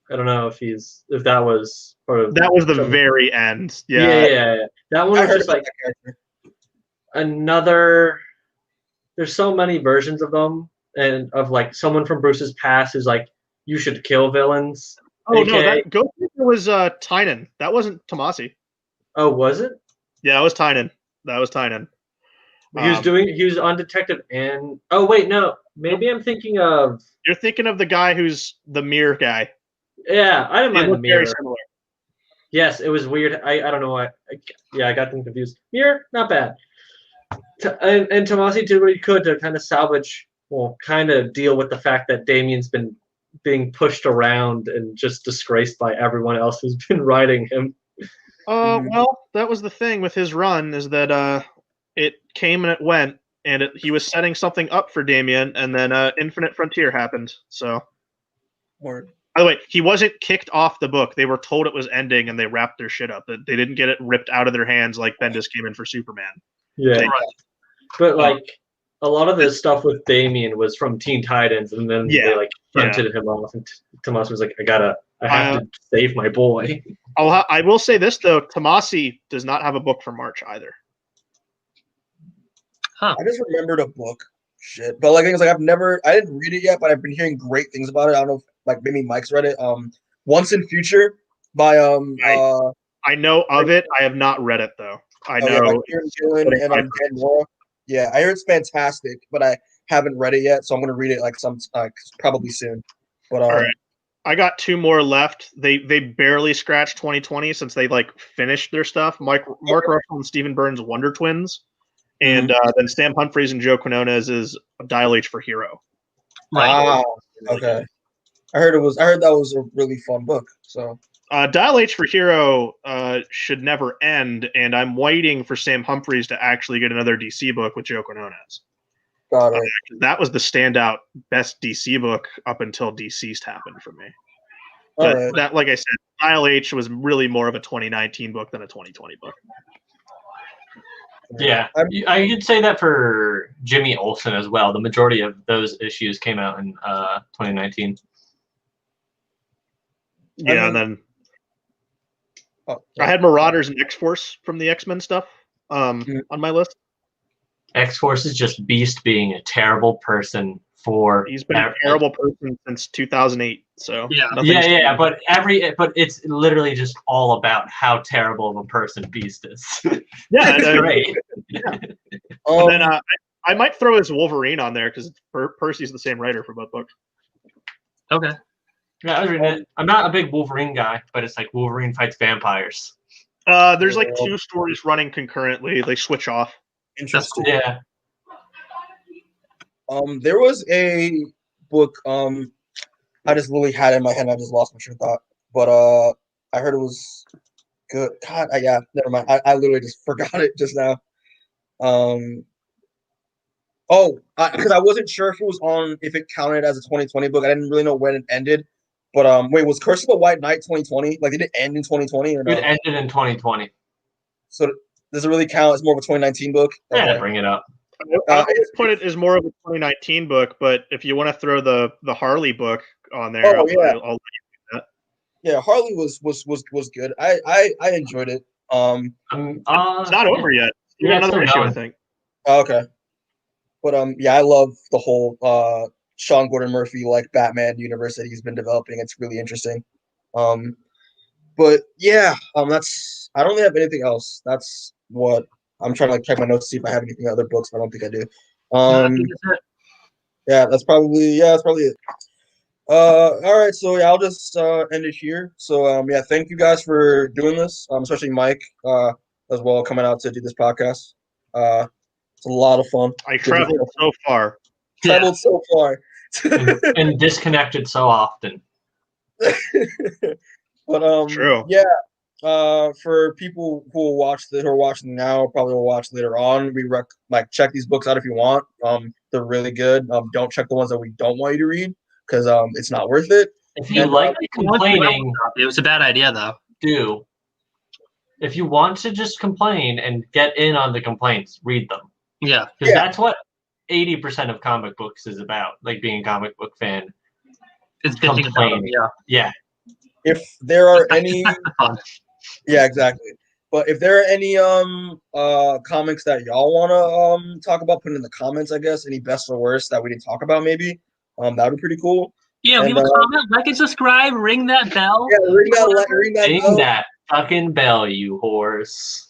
I don't know if that was part of. That was the very end. Yeah. That one was just like another. There's so many versions of them, and of like someone from Bruce's past who's like, you should kill villains. Oh no, that Ghostmaker was Tynan. That wasn't Tomasi. Oh, was it? Yeah, that was Tynan. He was on Detective and oh wait, no, Maybe I'm thinking of. You're thinking of the guy who's the mirror guy. Yeah, I didn't They mind the look very mirror. similar. Yes, it was weird. I don't know why. I got them confused. Mirror, not bad. And Tomasi did what he could to kind of salvage, well, kind of deal with the fact that Damien's been being pushed around and just disgraced by everyone else who's been riding him. Well, that was the thing with his run, is that it came and it went, and he was setting something up for Damien, and then Infinite Frontier happened. So, Word. by the way, he wasn't kicked off the book. They were told it was ending, and they wrapped their shit up. They didn't get it ripped out of their hands like Bendis came in for Superman. Yeah, but like a lot of this stuff with Damien was from Teen Titans, and then they like fronted him off, and Tomasi was like, I have to save my boy. I will say this though, Tomasi does not have a book for March either. I just remembered a book. Shit. But like things like I didn't read it yet, but I've been hearing great things about it. I don't know if like maybe Mike's read it. Once in Future by I know of it. I have not read it though. I know. By Kieran Gillen and Dan Mora. Yeah, I heard it's fantastic, but I haven't read it yet, so I'm gonna read it like probably soon. But all right. I got two more left. They barely scratched 2020 since they like finished their stuff. Mark Russell and Stephen Burns' Wonder Twins. And then Sam Humphries and Joe Quinones is Dial H for Hero. Right. Okay. I heard that was a really fun book. So Dial H for Hero should never end, and I'm waiting for Sam Humphries to actually get another DC book with Joe Quinones. Got it. That was the standout best DC book up until Deceased happened for me. But that, like I said, Dial H was really more of a 2019 book than a 2020 book. Yeah, I could say that for Jimmy Olsen as well. The majority of those issues came out in 2019. Yeah, and then I had Marauders and X-Force from the X-Men stuff on my list. X-Force is just Beast being a terrible person for. He's been a terrible person since 2008. So but it's literally just all about how terrible of a person Beast is. Yeah, it's great. And then I might throw his Wolverine on there because Percy's the same writer for both books. Okay. Yeah, I was reading it. I'm not a big Wolverine guy, but it's like Wolverine fights vampires. There's like two stories running concurrently. They switch off. Interesting. Cool. Yeah. There was a book. I just literally had it in my head. And I just lost my train of thought. But I heard it was good. God, never mind. I literally just forgot it just now. Because I wasn't sure if it counted as a 2020 book. I didn't really know when it ended. But wait, was Curse of the White Knight 2020? Like, did it end in 2020 or no? It ended in 2020. So does it really count as more of a 2019 book? Yeah, bring it up. I would put it as more of a 2019 book, but if you want to throw the Harley book on there, I'll let you do that. Yeah, Harley was good. I enjoyed it. It's not over yet. You got another issue, I think. Okay. But I love the whole Sean Gordon Murphy like Batman universe that he's been developing. It's really interesting. But yeah, that's I don't really have anything else. That's what I'm trying to like check my notes to see if I have anything other books, but I don't think I do. That's probably it. All right, so I'll just end it here. So thank you guys for doing this, especially Mike as well, coming out to do this podcast. It's a lot of fun. I traveled so far. So far. and disconnected so often. But true. Yeah. For people who are watching now, probably will watch later on. We check these books out if you want. They're really good. Don't check the ones that we don't want you to read because it's not worth it. If you like complaining, it was a bad idea though. If you want to just complain and get in on the complaints, read them. Yeah, because that's what 80% of comic books is about. Like being a comic book fan, it's complaining. Yeah. If there are any, yeah, exactly. But if there are any comics that y'all want to talk about, put in the comments. I guess any best or worst that we didn't talk about, maybe that'd be pretty cool. Yeah, leave a comment, like and subscribe, ring that bell. Yeah, ring that bell. That fucking bell, you whores.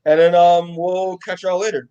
And then we'll catch y'all later.